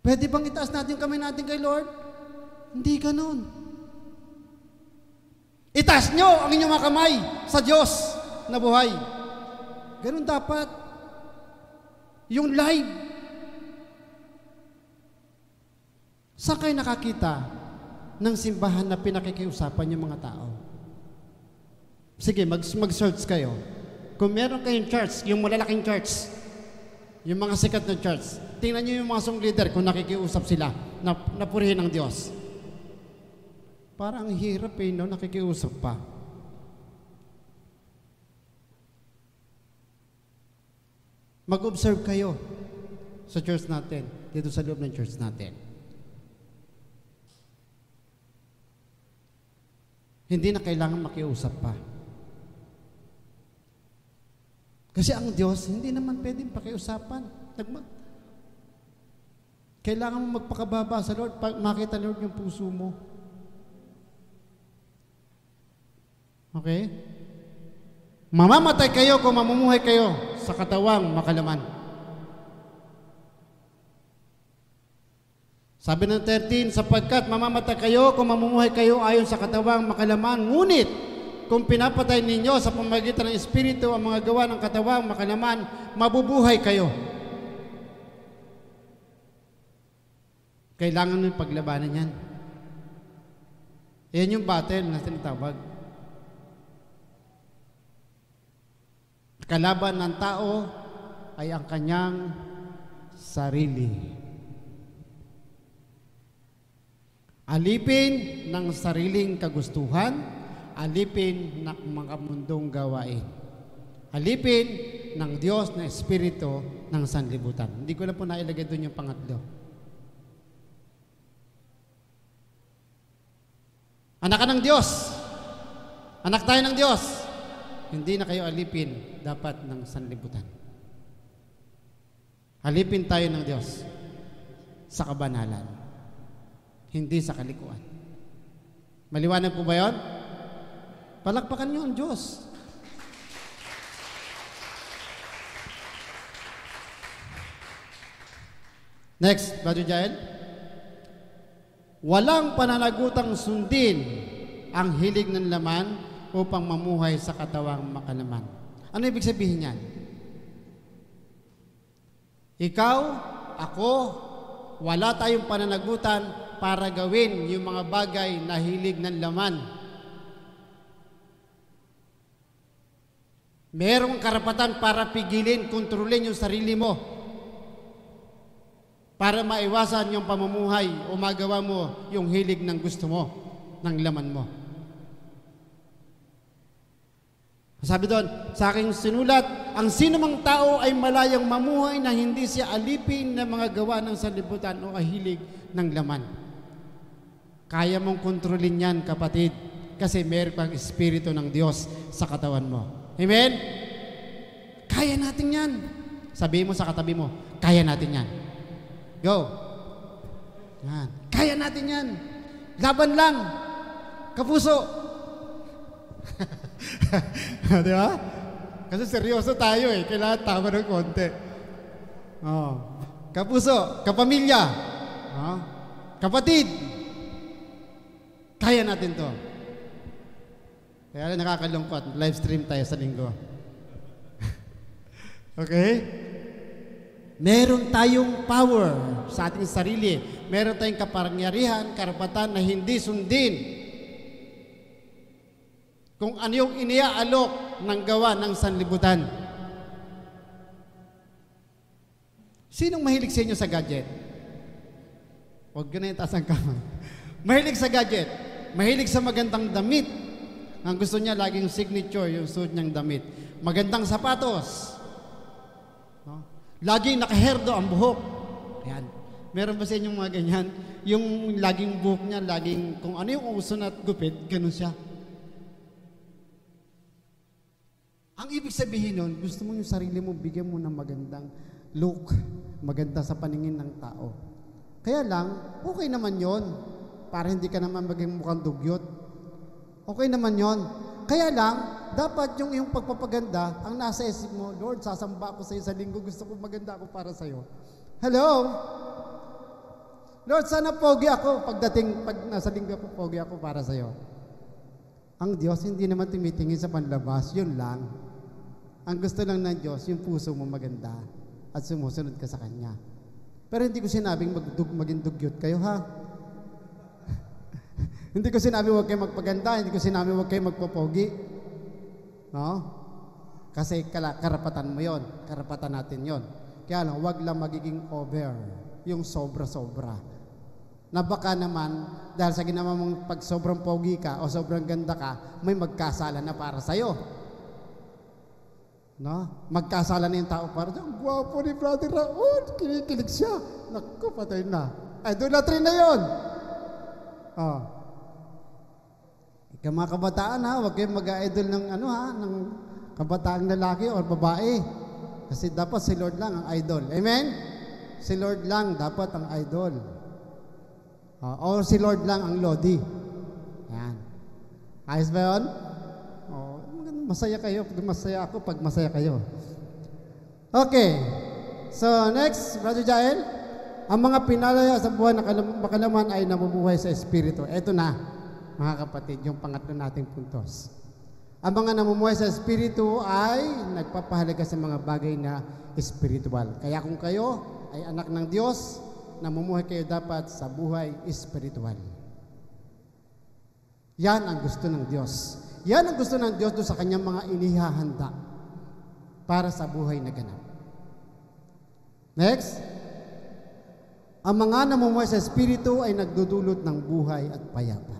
Pwede bang itaas natin yung kamay natin kay Lord? Hindi ganun. Itaas nyo ang inyong mga kamay sa Diyos na buhay. Ganun dapat. Yung live. Saan kayo nakakita ng simbahan na pinakikiusapan yung mga tao? Sige, mag-search kayo. Kung meron kayong church, yung malalaking church, yung mga sikat na church, tingnan nyo yung mga song leader kung nakikiusap sila na purihin ng Diyos. Parang hirap no? Nakikiusap pa. Mag-observe kayo sa church natin, dito sa loob ng church natin. Hindi na kailangan makiusap pa. Kasi ang Diyos, hindi naman pwedeng pakiusapan. Kailangan mo magpakababa sa Lord, makita Lord yung puso mo. Okay? Mamamatay kayo kung mamumuhay kayo sa katawang makalaman. Sabi ng 13, sapagkat mamamatay kayo kung mamumuhay kayo ayon sa katawang makalaman, ngunit kung pinapatay ninyo sa pamamagitan ng Espiritu ang mga gawa ng katawang makalaman, mabubuhay kayo. Kailangan mo paglabanan yan. Yan yung battle na tinatawag. Kalaban ng tao ay ang kanyang sarili. Alipin ng sariling kagustuhan, alipin ng mga mundong gawain. Alipin ng Diyos na Espiritu ng sanlibutan. Hindi ko na po nailagay doon yung pangatlo. Anak ka ng Diyos. Anak tayo ng Diyos. Hindi na kayo alipin dapat ng sanlibutan. Alipin tayo ng Diyos sa kabanalan. Hindi sa kalikuan. Maliwanag po ba yun? Palakpakan niyo ang Diyos. Next, Brother Jael. Walang pananagutang sundin ang hilig ng laman upang mamuhay sa katawang makalaman. Ano ibig sabihin yan? Ikaw, ako, wala tayong pananagutan para gawin yung mga bagay na hilig ng laman. Merong karapatan para pigilin, kontrolin yung sarili mo para maiwasan yung pamumuhay o magawa mo yung hilig ng gusto mo, ng laman mo. Sabi doon, sa aking sinulat, ang sinumang tao ay malayang mamuhay na hindi siya alipin ng mga gawa ng sanlibutan o kahilig ng laman. Kaya mong kontrolin yan, kapatid, kasi meron pang Espiritu ng Diyos sa katawan mo. Amen? Kaya natin yan. Sabihin mo sa katabi mo, kaya natin yan. Go. Yan. Kaya natin yan. Laban lang. Kapuso. Di ba? Kasi seryoso tayo eh. Kailangan tama ng konti. Oh. Kapuso, kapamilya, oh. Kapatid. Kaya natin to. Kaya nakakalungkot. Live stream tayo sa linggo. Okay? Meron tayong power sa ating sarili. Meron tayong kapangyarihan, karapatan na hindi sundin kung ano yung iniaalok ng gawa ng sanlibutan. Sinong mahilig sa inyo sa gadget? Huwag ganun yung taas ang kamay. Mahilig sa gadget. Mahilig sa magandang damit. Ang gusto niya laging signature yung suit niyang damit. Magandang sapatos. No? Laging nakaherdo ang buhok. Ayan. Meron ba sa inyong mga ganyan? Yung laging buhok niya, laging kung ano yung uso na gupit, ganun siya. Ang ibig sabihin nun, gusto mo yung sarili mo, bigyan mo ng magandang look, maganda sa paningin ng tao. Kaya lang, okay naman yon para hindi ka naman maging mukhang dugyot. Okay naman yon. Kaya lang, dapat yung iyong pagpapaganda, ang nasa isip mo, Lord, sasamba ako sa iyo sa linggo, gusto ko maganda ako para sa iyo. Hello? Lord, sana pogi ako. Pag nasa linggo ako, pogi ako para sa iyo. Ang Diyos hindi naman tumitingin sa panlabas, yun lang. Ang gusto lang ng Diyos, yung puso mo maganda at sumusunod ka sa Kanya. Pero hindi ko sinabing maging dugyot kayo, ha? Hindi ko sinabi huwag kayo magpaganda, hindi ko sinabi huwag kayo magpopogi. No? Kasi karapatan mo yon, karapatan natin yon. Kaya lang, huwag lang magiging over, yung sobra-sobra. Na baka naman, dahil sa ginawa mong pag sobrang pogi ka o sobrang ganda ka, may magkasala na para sa'yo. No? Magkasala na yung tao para, ang gwapo ni Brother Raul, kinikilig siya. Naku, patay na. Idolatry na yun. Oh. Ikaw mga kabataan ha, huwag kayong mag-idol ng ng kabataang lalaki o babae. Kasi dapat si Lord lang ang idol. Amen? Si Lord lang dapat ang idol. O si Lord lang ang Lodi. Yan. Ayos ba yun? Masaya kayo pag masaya ako, pag masaya kayo. Okay. So, next, Brother Jael. Ang mga pinalaya sa buhay na makalaman ay nabubuhay sa Espiritu. Ito na, mga kapatid, yung pangatlo nating puntos. Ang mga namumuhay sa Espiritu ay nagpapahalaga sa mga bagay na espiritual. Kaya kung kayo ay anak ng Diyos, namumuhay kayo dapat sa buhay espiritual. Yan ang gusto ng Diyos. Yan ang gusto ng Diyos doon sa kanyang mga inihahanda para sa buhay na ganap. Next. Ang mga namumuhay sa Espiritu ay nagdudulot ng buhay at payapa.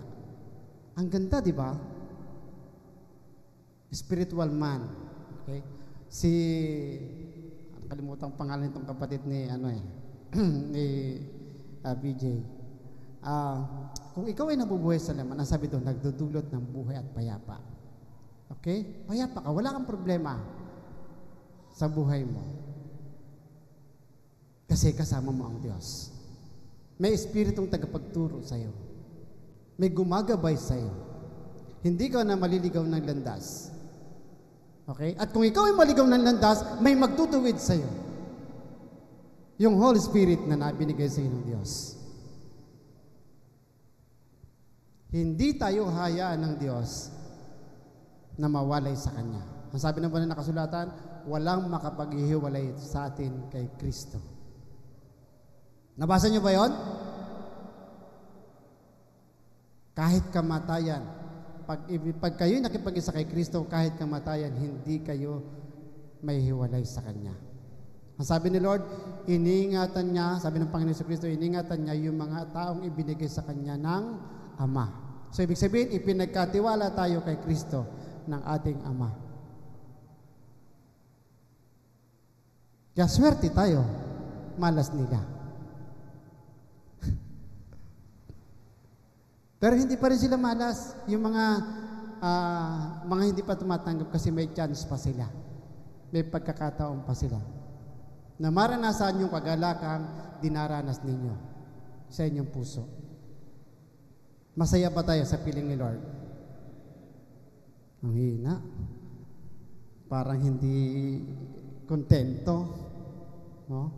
Ang ganda, di ba? Spiritual man. Okay? Kalimutan ang pangalan nitong kapatid ni ni BJ. Kung ikaw ay nabubuhay sa laman, ang sabi doon, nagdudulot ng buhay at payapa. Okay? Payapa ka, wala kang problema sa buhay mo. Kasi kasama mo ang Diyos. May espiritong tagapagturo sa iyo. May gumagabay sa iyo. Hindi ka na maliligaw ng landas. Okay? At kung ikaw ay maligaw ng landas, may magtutuwid sa iyo. Yung Holy Spirit na nabinigay sa iyo ng Diyos. Hindi tayo hayaan ng Diyos na mawalay sa Kanya. Ang sabi ng banal na kasulatan, walang makapaghihiwalay sa atin kay Kristo. Nabasa niyo ba yon? Kahit kamatayan, pag kayo nakipag-isa kay Kristo, kahit kamatayan, hindi kayo may hiwalay sa Kanya. Ang sabi ni Lord, iniingatan niya, sabi ng Panginoon sa Kristo, iniingatan niya yung mga taong ibinigay sa Kanya ng Ama. So ibig sabihin, ipinagkatiwala tayo kay Kristo ng ating Ama. Kaya swerte tayo, malas nila. Pero hindi pa rin sila malas. Yung mga hindi pa tumatanggap kasi may chance pa sila. May pagkakataon pa sila. Na maranasan yung kagalakang dinaranas ninyo sa inyong puso. Masaya ba tayo sa piling ni Lord? Ang hina. Parang hindi kontento. No?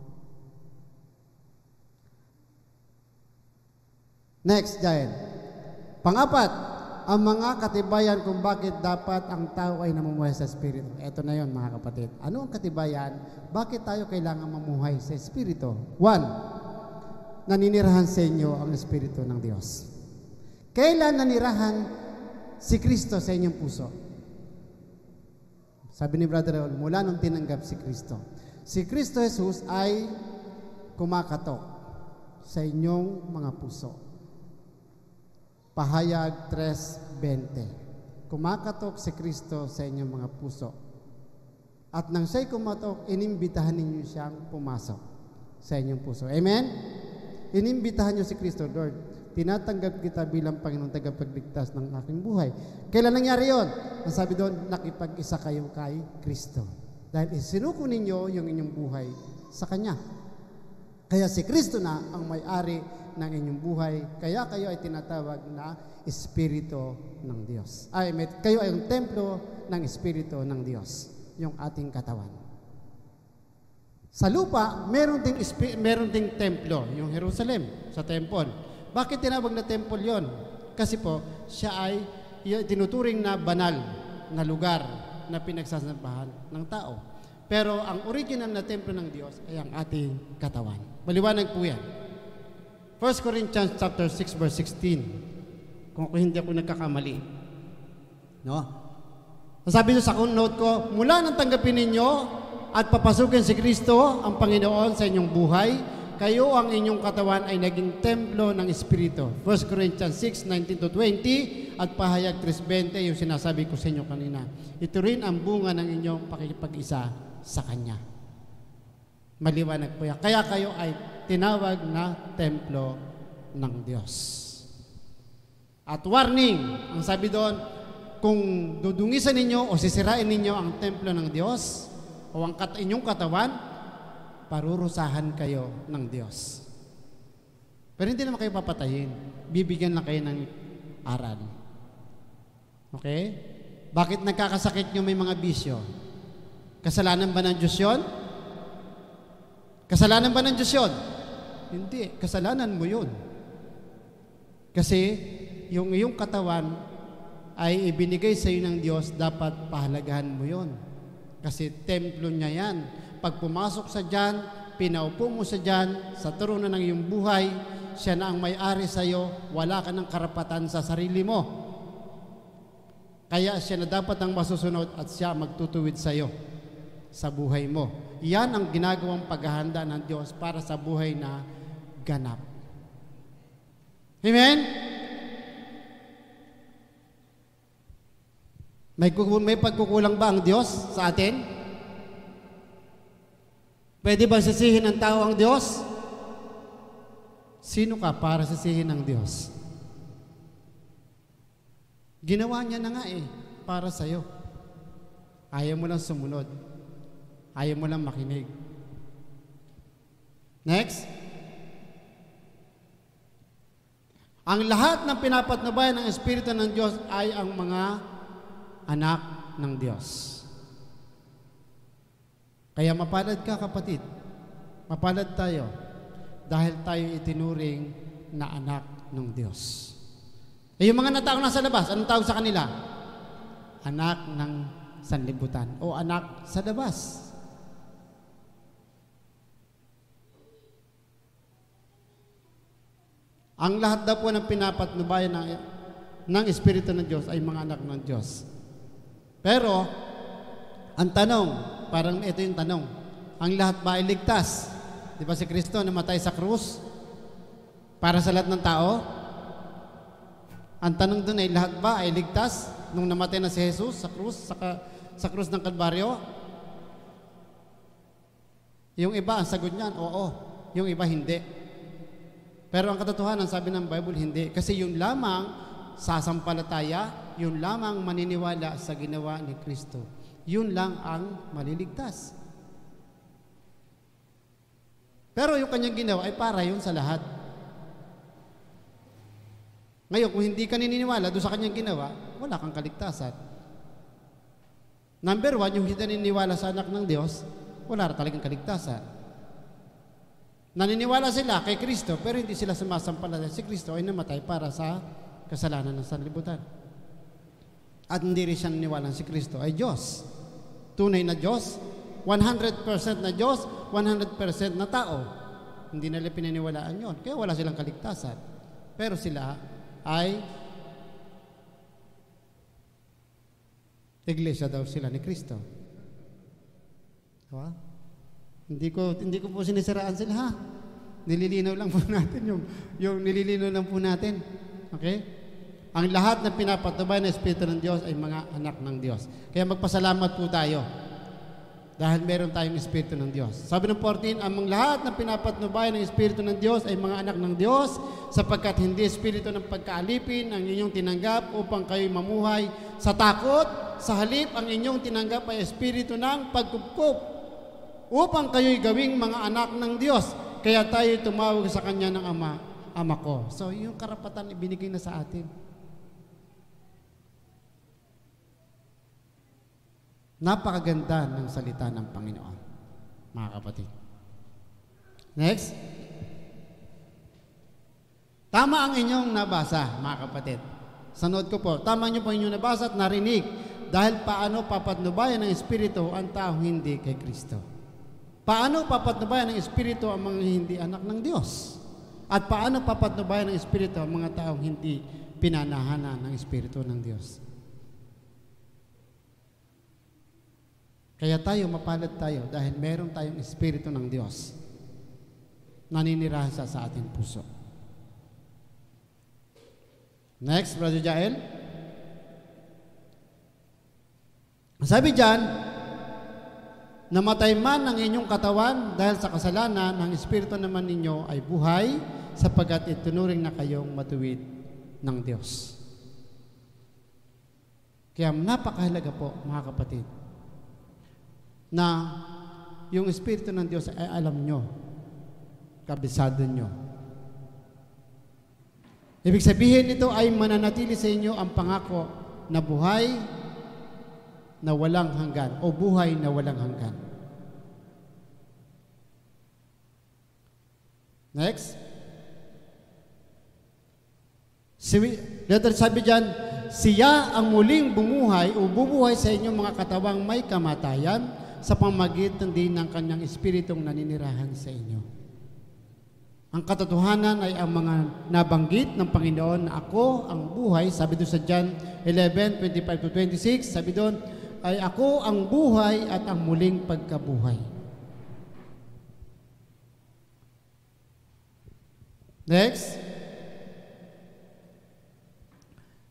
Next, Giant. Pang-apat, ang mga katibayan kung bakit dapat ang tao ay namumuhay sa Espiritu. Ito na yon, mga kapatid. Ano ang katibayan? Bakit tayo kailangan mamuhay sa Espiritu? 1, naninirahan sa inyo ang Espiritu ng Diyos. Kailan nanirahan si Kristo sa inyong puso? Sabi ni Brother Raul, mula nung tinanggap si Kristo. Si Kristo Jesus ay kumakatok sa inyong mga puso. Pahayag 3:20. Kumakatok si Kristo sa inyong mga puso. At nang siya'y kumatok, inimbitahan ninyo siyang pumasok sa inyong puso. Amen? Inimbitahan niyo si Kristo, Lord, tinatanggap kita bilang Panginoong tagapagligtas ng aking buhay. Kailan nangyari yon? Ang sabi doon, nakipag-isa kayo kay Kristo. Dahil isinuko ninyo yung inyong buhay sa Kanya. Kaya si Kristo na ang may-ari ng inyong buhay, kaya kayo ay tinatawag na Espiritu ng Diyos. Kayo ay ang templo ng Espiritu ng Diyos, yung ating katawan. Sa lupa, meron ding templo, yung Jerusalem, sa temple. Bakit tinawag na temple yon? Kasi po, siya ay tinuturing na banal na lugar na pinagsasambahan ng tao. Pero ang original na templo ng Diyos ay ang ating katawan. Maliwanag po yan. 1 Corinthians chapter 6 verse 16. Kung hindi ako nagkakamali. No? Sabi nyo sa note ko, mula nang tanggapin ninyo at papasukin si Kristo, ang Panginoon sa inyong buhay, kayo ang inyong katawan ay naging templo ng Espiritu. 1 Corinthians 6:19-20 at pahayag 3:20 yung sinasabi ko sa inyo kanina. Ito rin ang bunga ng inyong pakikipag-isa sa Kanya. Maliwanag po yan. Kaya kayo ay tinawag na templo ng Diyos. At warning, ang sabi doon, kung dudungisan ninyo o sisirain ninyo ang templo ng Diyos o ang inyong katawan, parurusahan kayo ng Diyos. Pero hindi naman kayo papatayin. Bibigyan lang kayo ng aral. Okay? Bakit nagkakasakit nyo may mga bisyo? Kasalanan ba ng Diyos yun? Kasalanan ba ng Diyos yun? Hindi. Kasalanan mo yun. Kasi yung iyong katawan ay ibinigay sa iyo ng Diyos, dapat pahalagahan mo yun. Kasi templo niya yan. Pag pumasok sa dyan, pinaupo mo sa dyan, sa trono ng iyong buhay, siya na ang may-ari sa iyo, wala ka ng karapatan sa sarili mo. Kaya siya na dapat ang masusunod at siya magtutuwid sa iyo sa buhay mo. Yan ang ginagawang paghahanda ng Diyos para sa buhay na ganap. Amen? May pagkukulang ba ang Diyos sa atin? Pwede ba sisihin ng tao ang Diyos? Sino ka para sisihin ng Diyos? Ginawa niya na nga para sa'yo. Ayaw mo lang sumunod. Ayaw mo lang makinig. Next. Ang lahat ng pinapatnubayan ng Espiritu ng Diyos ay ang mga anak ng Diyos. Kaya mapalad ka, kapatid. Mapalad tayo dahil tayo itinuring na anak ng Diyos. Yung mga nataong nasa labas, anong tawag sa kanila? Anak ng sanlibutan o anak sa labas. Ang lahat daw po ng pinapatnubayan ng Espiritu ng Diyos ay mga anak ng Diyos. Pero, ang tanong, parang ito yung tanong, ang lahat ba ay ligtas? Di ba si Kristo namatay sa krus para sa lahat ng tao? Ang tanong doon ay lahat ba ay ligtas nung namatay na si Jesus sa krus, sa krus ng Kalbaryo? Yung iba, ang sagot niyan, oo. Yung iba, hindi. Pero ang katotohanan, sabi ng Bible, hindi. Kasi yung lamang sasampalataya, yung lamang maniniwala sa ginawa ni Kristo, yun lang ang maliligtas. Pero yung kanyang ginawa ay para yun sa lahat. Ngayon, kung hindi ka naniniwala doon sa kanyang ginawa, wala kang kaligtasan. Number one, yung hindi naniniwala sa anak ng Diyos, wala talagang kaligtasan. Naniniwala sila kay Kristo, pero hindi sila sumasampalataya. Si Kristo ay namatay para sa kasalanan ng sanlibutan. At hindi rin siya naniniwala si Kristo ay Diyos. Tunay na Diyos, 100% na Diyos, 100% na tao. Hindi nila pinaniwalaan yon, kaya wala silang kaligtasan. Pero sila ay iglesia daw sila ni Kristo. Diba? Hindi ko po sinisiraan sila, ha? Nililinaw lang po natin yung nililinaw lang po natin. Okay? Ang lahat na pinapatubay ng Espiritu ng Diyos ay mga anak ng Diyos. Kaya magpasalamat po tayo dahil meron tayong Espiritu ng Diyos. Sabi ng 14, ang lahat na pinapatnubay ng Espiritu ng Diyos ay mga anak ng Diyos, sapagkat hindi Espiritu ng pagkaalipin ang inyong tinanggap upang kayo'y mamuhay sa takot, sa halip ang inyong tinanggap ay Espiritu ng pagkupkup, upang kayo'y gawing mga anak ng Diyos. Kaya tayo'y tumawag sa Kanya ng Ama ko. So, yung karapatan ibinigay na sa atin. Napakaganda ng salita ng Panginoon, mga kapatid. Next. Tama ang inyong nabasa, mga kapatid. Sanood ko po, tama niyo po inyong nabasa at narinig, dahil paano papatnubayan ng Espiritu ang taong hindi kay Kristo? Paano papatnubayan ng Espiritu ang mga hindi anak ng Diyos? At paano papatnubayan ng Espiritu ang mga taong hindi pinanahanan ng Espiritu ng Diyos? Kaya tayo, mapalad tayo dahil meron tayong Espiritu ng Diyos naninirahan sa ating puso. Next, Brother Jael. Sabi diyan, namatay man ang inyong katawan dahil sa kasalanan, ang Espiritu naman ninyo ay buhay sapagkat itunuring na kayong matuwid ng Diyos. Kaya napakahalaga po, mga kapatid, na yung Espiritu ng Diyos ay alam nyo, kabisado nyo. Ibig sabihin nito ay mananatili sa inyo ang pangako na buhay na walang hanggan o buhay na walang hanggan. Next. Sabi dyan, siya ang muling bumuhay o bubuhay sa inyong mga katawang may kamatayan sa pamamagitan din ng kanyang Espiritong naninirahan sa inyo. Ang katotohanan ay ang mga nabanggit ng Panginoon na ako ang buhay, sabi doon sa John 11:25-26, sabi doon, ay ako ang buhay at ang muling pagkabuhay. Next.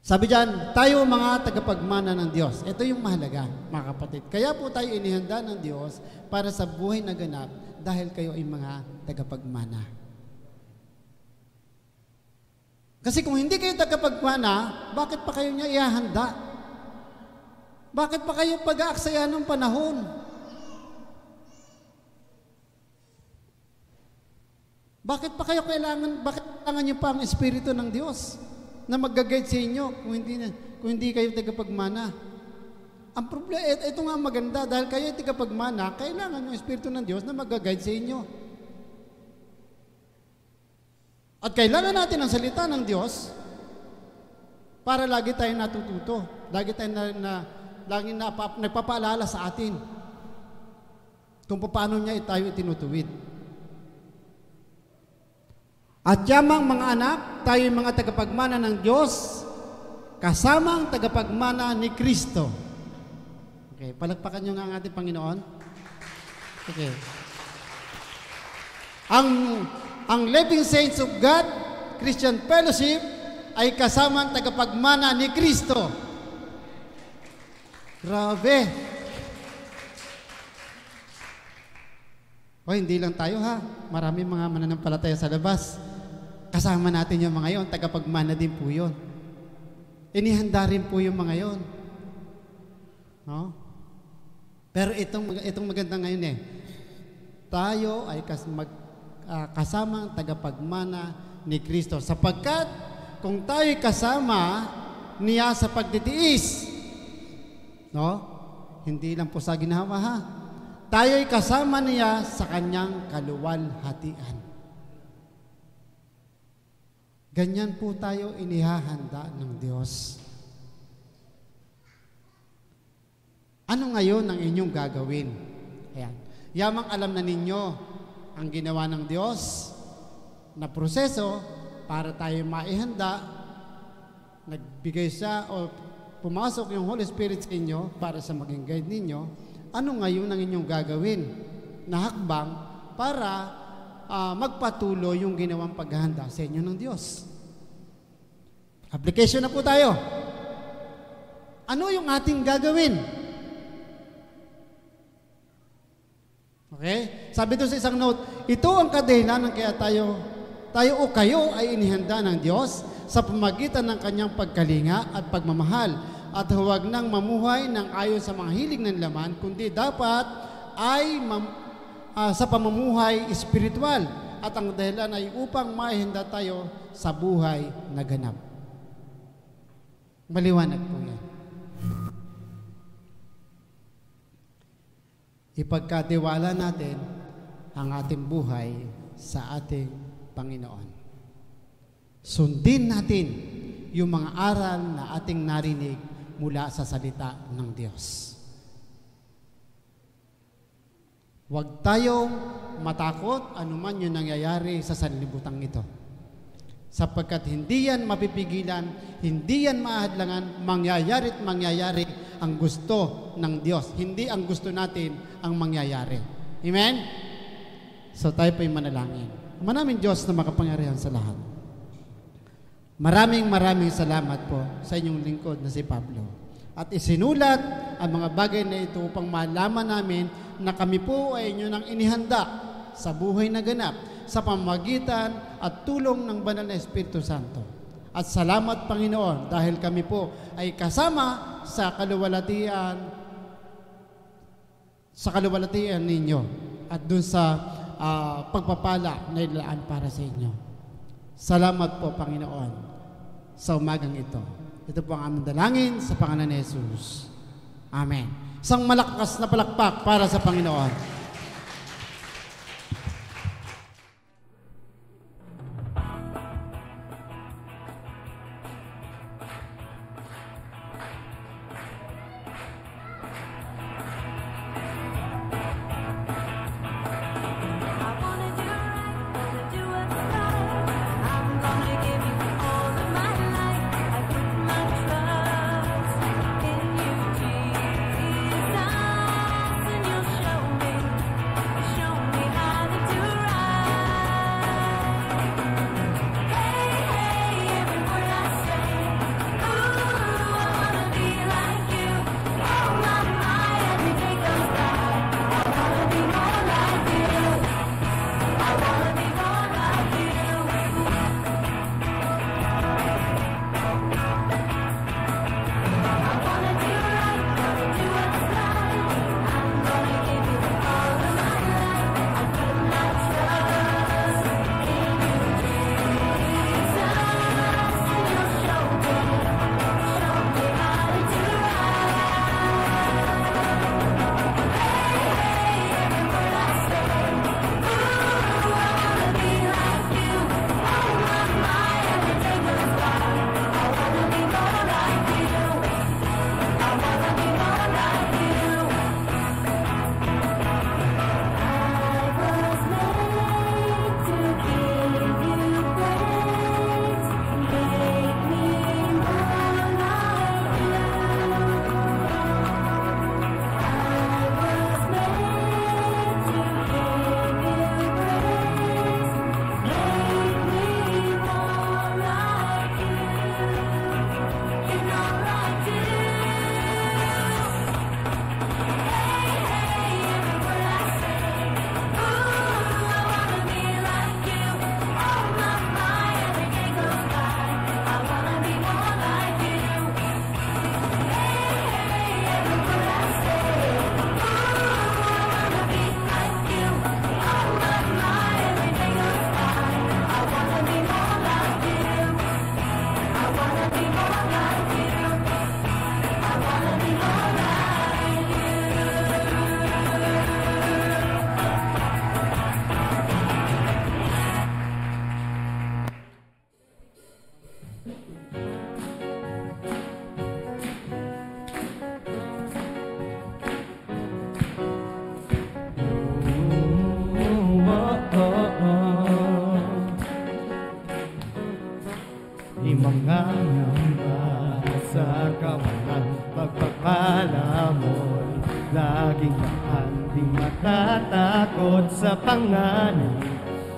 Sabi diyan, tayo mga tagapagmana ng Diyos. Ito yung mahalaga, mga kapatid. Kaya po tayo inihanda ng Diyos para sa buhay na ganap dahil kayo ay mga tagapagmana. Kasi kung hindi kayo tagapagmana, bakit pa kayo niya ihahanda? Bakit pa kayo pag-aaksaya ng panahon? Bakit kailangan niyo pa ang Espiritu ng Diyos na mag-guide sa inyo kung hindi kayo tagapagmana? Ang problema, ito nga maganda, dahil kayo ay tagapagmana, kailangan yung Espiritu ng Diyos na mag-guide sa inyo. At kailangan natin ang salita ng Diyos para lagi tayong natututo, lagi tayong nagpapaalala sa atin kung paano niya tayo itinutuwid. At yamang mga anak, tayo mga tagapagmana ng Diyos, kasamang tagapagmana ni Kristo. Okay, palagpakan nyo nga ang ating Panginoon. Okay. Ang Living Saints of God Christian Fellowship ay kasamang tagapagmana ni Kristo. Grabe. O, hindi lang tayo ha. Marami mga mananampalataya sa labas. Kasama natin yung mga yon, tagapagmana din po yun. Inihanda rin po yung mga yon. No? Pero itong maganda ngayon tayo ay kasamang tagapagmana ni Kristo. Sapagkat kung tayo'y kasama niya sa pagtitiis, no? Hindi lang po sa ginawa ha. Tayo'y kasama niya sa kanyang kaluwalhatian. Ganyan po tayo inihahanda ng Diyos. Ano ngayon ang inyong gagawin? Ayan. Yamang alam na ninyo ang ginawa ng Diyos na proseso para tayo maihanda, nagbigay siya o pumasok yung Holy Spirit sa inyo para sa maging guide ninyo. Ano ngayon ang inyong gagawin na hakbang para magpatuloy yung ginawang paghahanda sa inyo ng Diyos? Application na po tayo. Ano yung ating gagawin? Okay? Sabi doon sa isang note, ito ang kadahilanan kaya tayo o kayo ay inihanda ng Diyos sa pamagitan ng kanyang pagkalinga at pagmamahal, at huwag nang mamuhay ng ayon sa mga hilig ng laman, kundi dapat ay sa pamumuhay espiritual, at ang dahilan ay upang maihanda tayo sa buhay na ganap. Maliwanag po yan. Ipagkatiwala natin ang ating buhay sa ating Panginoon. Sundin natin yung mga aral na ating narinig mula sa salita ng Diyos. Huwag tayong matakot anuman yung nangyayari sa sanlibutan ito. Sapagkat hindi yan mapipigilan, hindi yan maahadlangan, mangyayari ang gusto ng Diyos. Hindi ang gusto natin ang mangyayari. Amen? So tayo po'y manalangin. Manaming Diyos na makapangyarihan sa lahat. Maraming salamat po sa inyong lingkod na si Pablo. At isinulat ang mga bagay na ito upang malaman namin na kami po ay inyo nang inihanda sa buhay na ganap sa pamamagitan at tulong ng Banal na Espiritu Santo. At salamat Panginoon dahil kami po ay kasama sa kaluwalhatian ninyo at dun sa pagpapala na ilaan para sa inyo. Salamat po Panginoon sa umagang ito. Ito po ang aming dalangin sa pangalan ni Jesus. Amen. Isang malakas na palakpak para sa Panginoon. Show me sa kawalan pagpapala mo'y laging daan. Di matatakot sa panganib,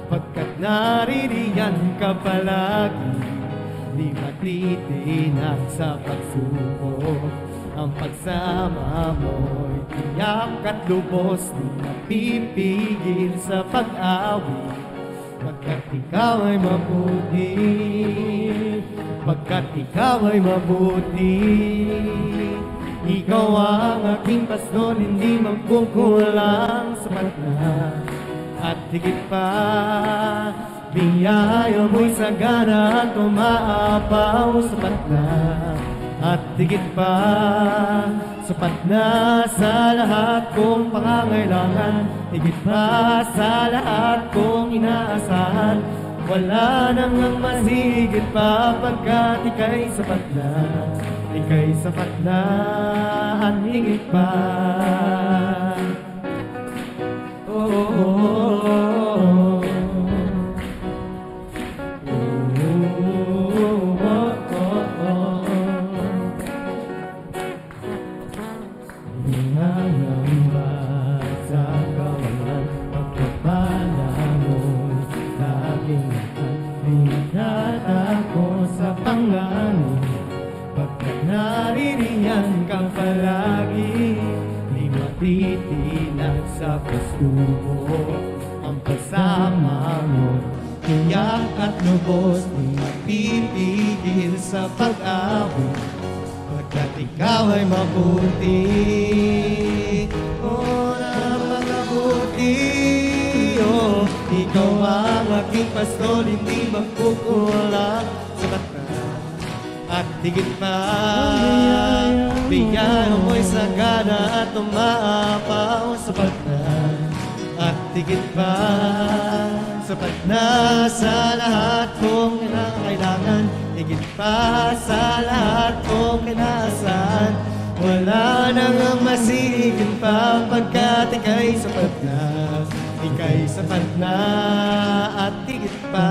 pagkat naririyan ka palagi. Di matitinag sa pagsubok, ang pagsama mo'y tiyak at lubos. Di mapipigil sa pag-awit, pagkat ikaw ay mabuti. Pagkat ikaw ay mabuti. Ikaw ang aking pastor, hindi magkukulang. Sapat na at higit pa, biyaya mo'y sagana at umaapaw. Sapat na at higit pa, sapat na sa lahat kong pangangailangan. Higit pa sa lahat kong inaasahan. Wala nang ang masigit pa, pagkat ika'y sapat na. Ika'y sapat na at higit pa. Oh, oh, oh, oh. Pagkat naririyan kang palagi, di matitinag sa pagsubok. Ang kasama mo, tiyak at lubos, di mapipigil sa pag-awit, pagkat ikaw ay mabuti. Oh, napakabuti. Oh, ikaw ang aking pastor, hindi magkukulang. Sapat na at higit pa, biyaya mo'y sagana at umaapaw. Sapat na at higit pa, sapat na sa lahat kong kinakailangan. Higit pa sa lahat kong kinaasahan. Wala nang ang masigit pa, pagkat ika'y sapat na. Ika'y sapat na at higit pa.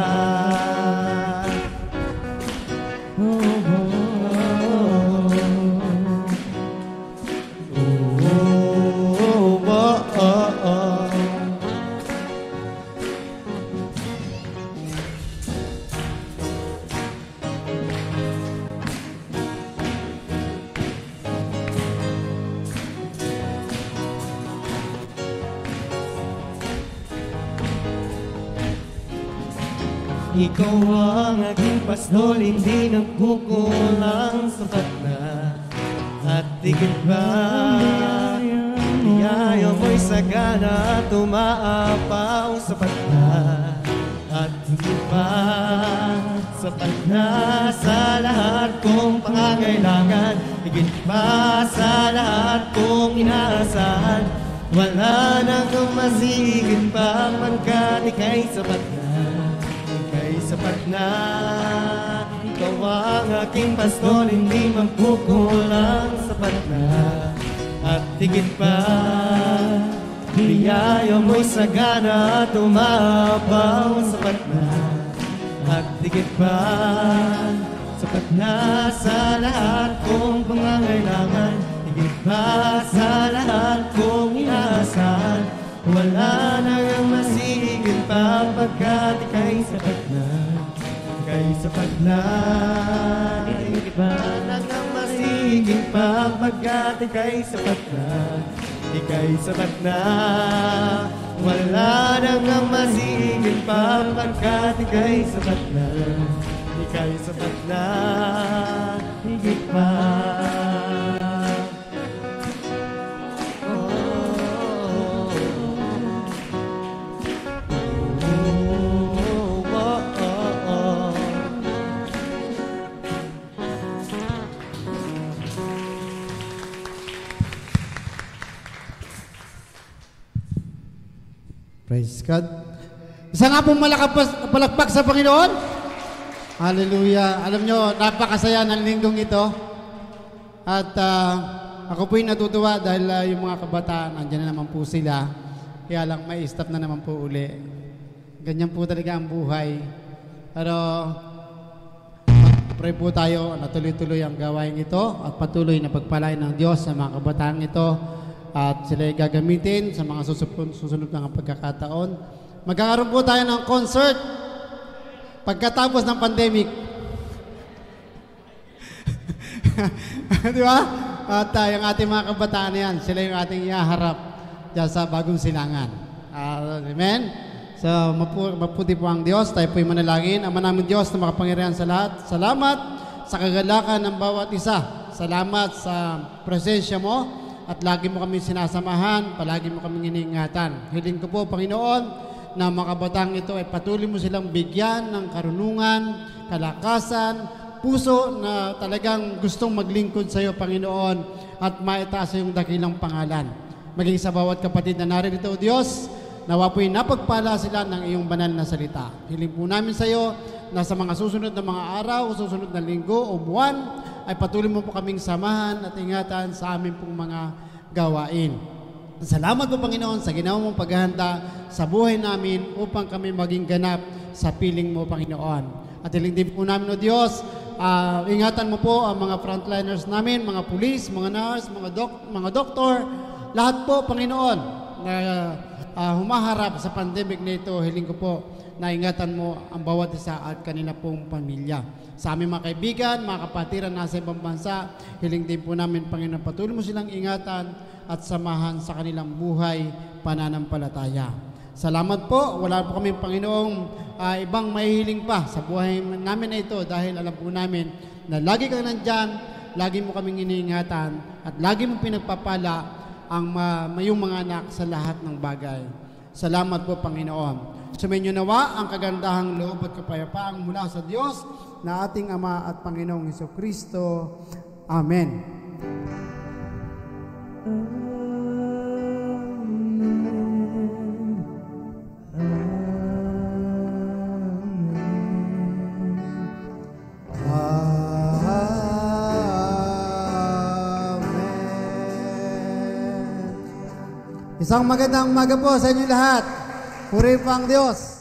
Ikaw ang aking pastor, hindi nagkukulang. Sapat na at higit pa, biyaya mo'y sagana at umaapaw. Sapat na at higit pa, sapat na sa lahat kong pangangailangan. Higit pa sa lahat kong inaasahan. Wala nang masigit pa, pagkat ika'y sapat na. Ika'y sapat na. Ikaw ang aking pastor, hindi magkukulang. Sapat na at higit pa, biyaya mo'y sagana at umaapaw. Sapat na at higit pa, sapat na sa lahat kong pangangailangan. Higit pa sa lahat kong inaasahan. Wala nang masigit pa, pagkat ika'y sapat na. Ika'y sapat na. Higit pa nang masigit pa, pagkat ika'y sapat na. Ika'y sapat na. Wala nang masigit pa, pagkat ika'y sapat na. Ika'y sapat na. Higit pa. Praise God. Isa nga pong palakpak sa Panginoon. Hallelujah. Alam nyo, napakasaya ng linggong ito. At ako po'y natutuwa dahil yung mga kabataan, andyan na naman po sila. Kaya lang may stop na naman po uli. Ganyan po talaga ang buhay. Pero Pray po tayo na tuloy-tuloy ang gawain ito at patuloy na pagpalain ng Diyos sa mga kabataan ito at sila ay gagamitin sa mga susunod na pagkakataon. Magkakaroon po tayo ng concert pagkatapos ng pandemic. Di ba? At yung ating mga kabataan na yan, sila yung ating ihaharap dyan sa bagong silangan. Amen? So, maputi po ang Diyos. Tayo po'y manalangin. Ama namin Diyos na makapangyarihan sa lahat. Salamat sa kagalakan ng bawat isa. Salamat sa presensya mo at lagi mo kami sinasamahan, palagi mo kami iniingatan. Hiling ko po, Panginoon, na mga kabatang ito ay patuloy mo silang bigyan ng karunungan, kalakasan, puso na talagang gustong maglingkod sa iyo, Panginoon, at maitaas sa iyong dakilang pangalan. Maging sa bawat kapatid na naririto, Diyos, nawa po'y napagpala sila ng iyong banal na salita. Hiling po namin sa iyo na sa mga susunod na mga araw, susunod na linggo o buwan, ay patuloy mo po kaming samahan at ingatan sa amin pong mga gawain. Salamat po, Panginoon, sa ginawa mong paghahanda sa buhay namin upang kami maging ganap sa piling mo, Panginoon. At hiling din po namin, O Diyos, ingatan mo po ang mga frontliners namin, mga pulis, mga nurse, mga doktor, lahat po, Panginoon, na humaharap sa pandemic na ito. Hiling ko po na ingatan mo ang bawat isa at kanila pong pamilya. Sa aming mga kaibigan, mga kapatiran nasa ibang bansa, hiling din po namin, Panginoon, patuloy mo silang ingatan at samahan sa kanilang buhay pananampalataya. Salamat po. Wala po kami, Panginoong, ibang mahihiling pa sa buhay namin na ito dahil alam po namin na lagi kang nandyan, lagi mo kaming iniingatan at lagi mo pinagpapala ang mayong mga anak sa lahat ng bagay. Salamat po, Panginoon. Sumainyo nawa ang kagandahang loob at kapayapaang mula sa Diyos na ating Ama at Panginoong Hesukristo. Amen. Isang magandang umaga po sa inyo lahat. Puri po ang Diyos.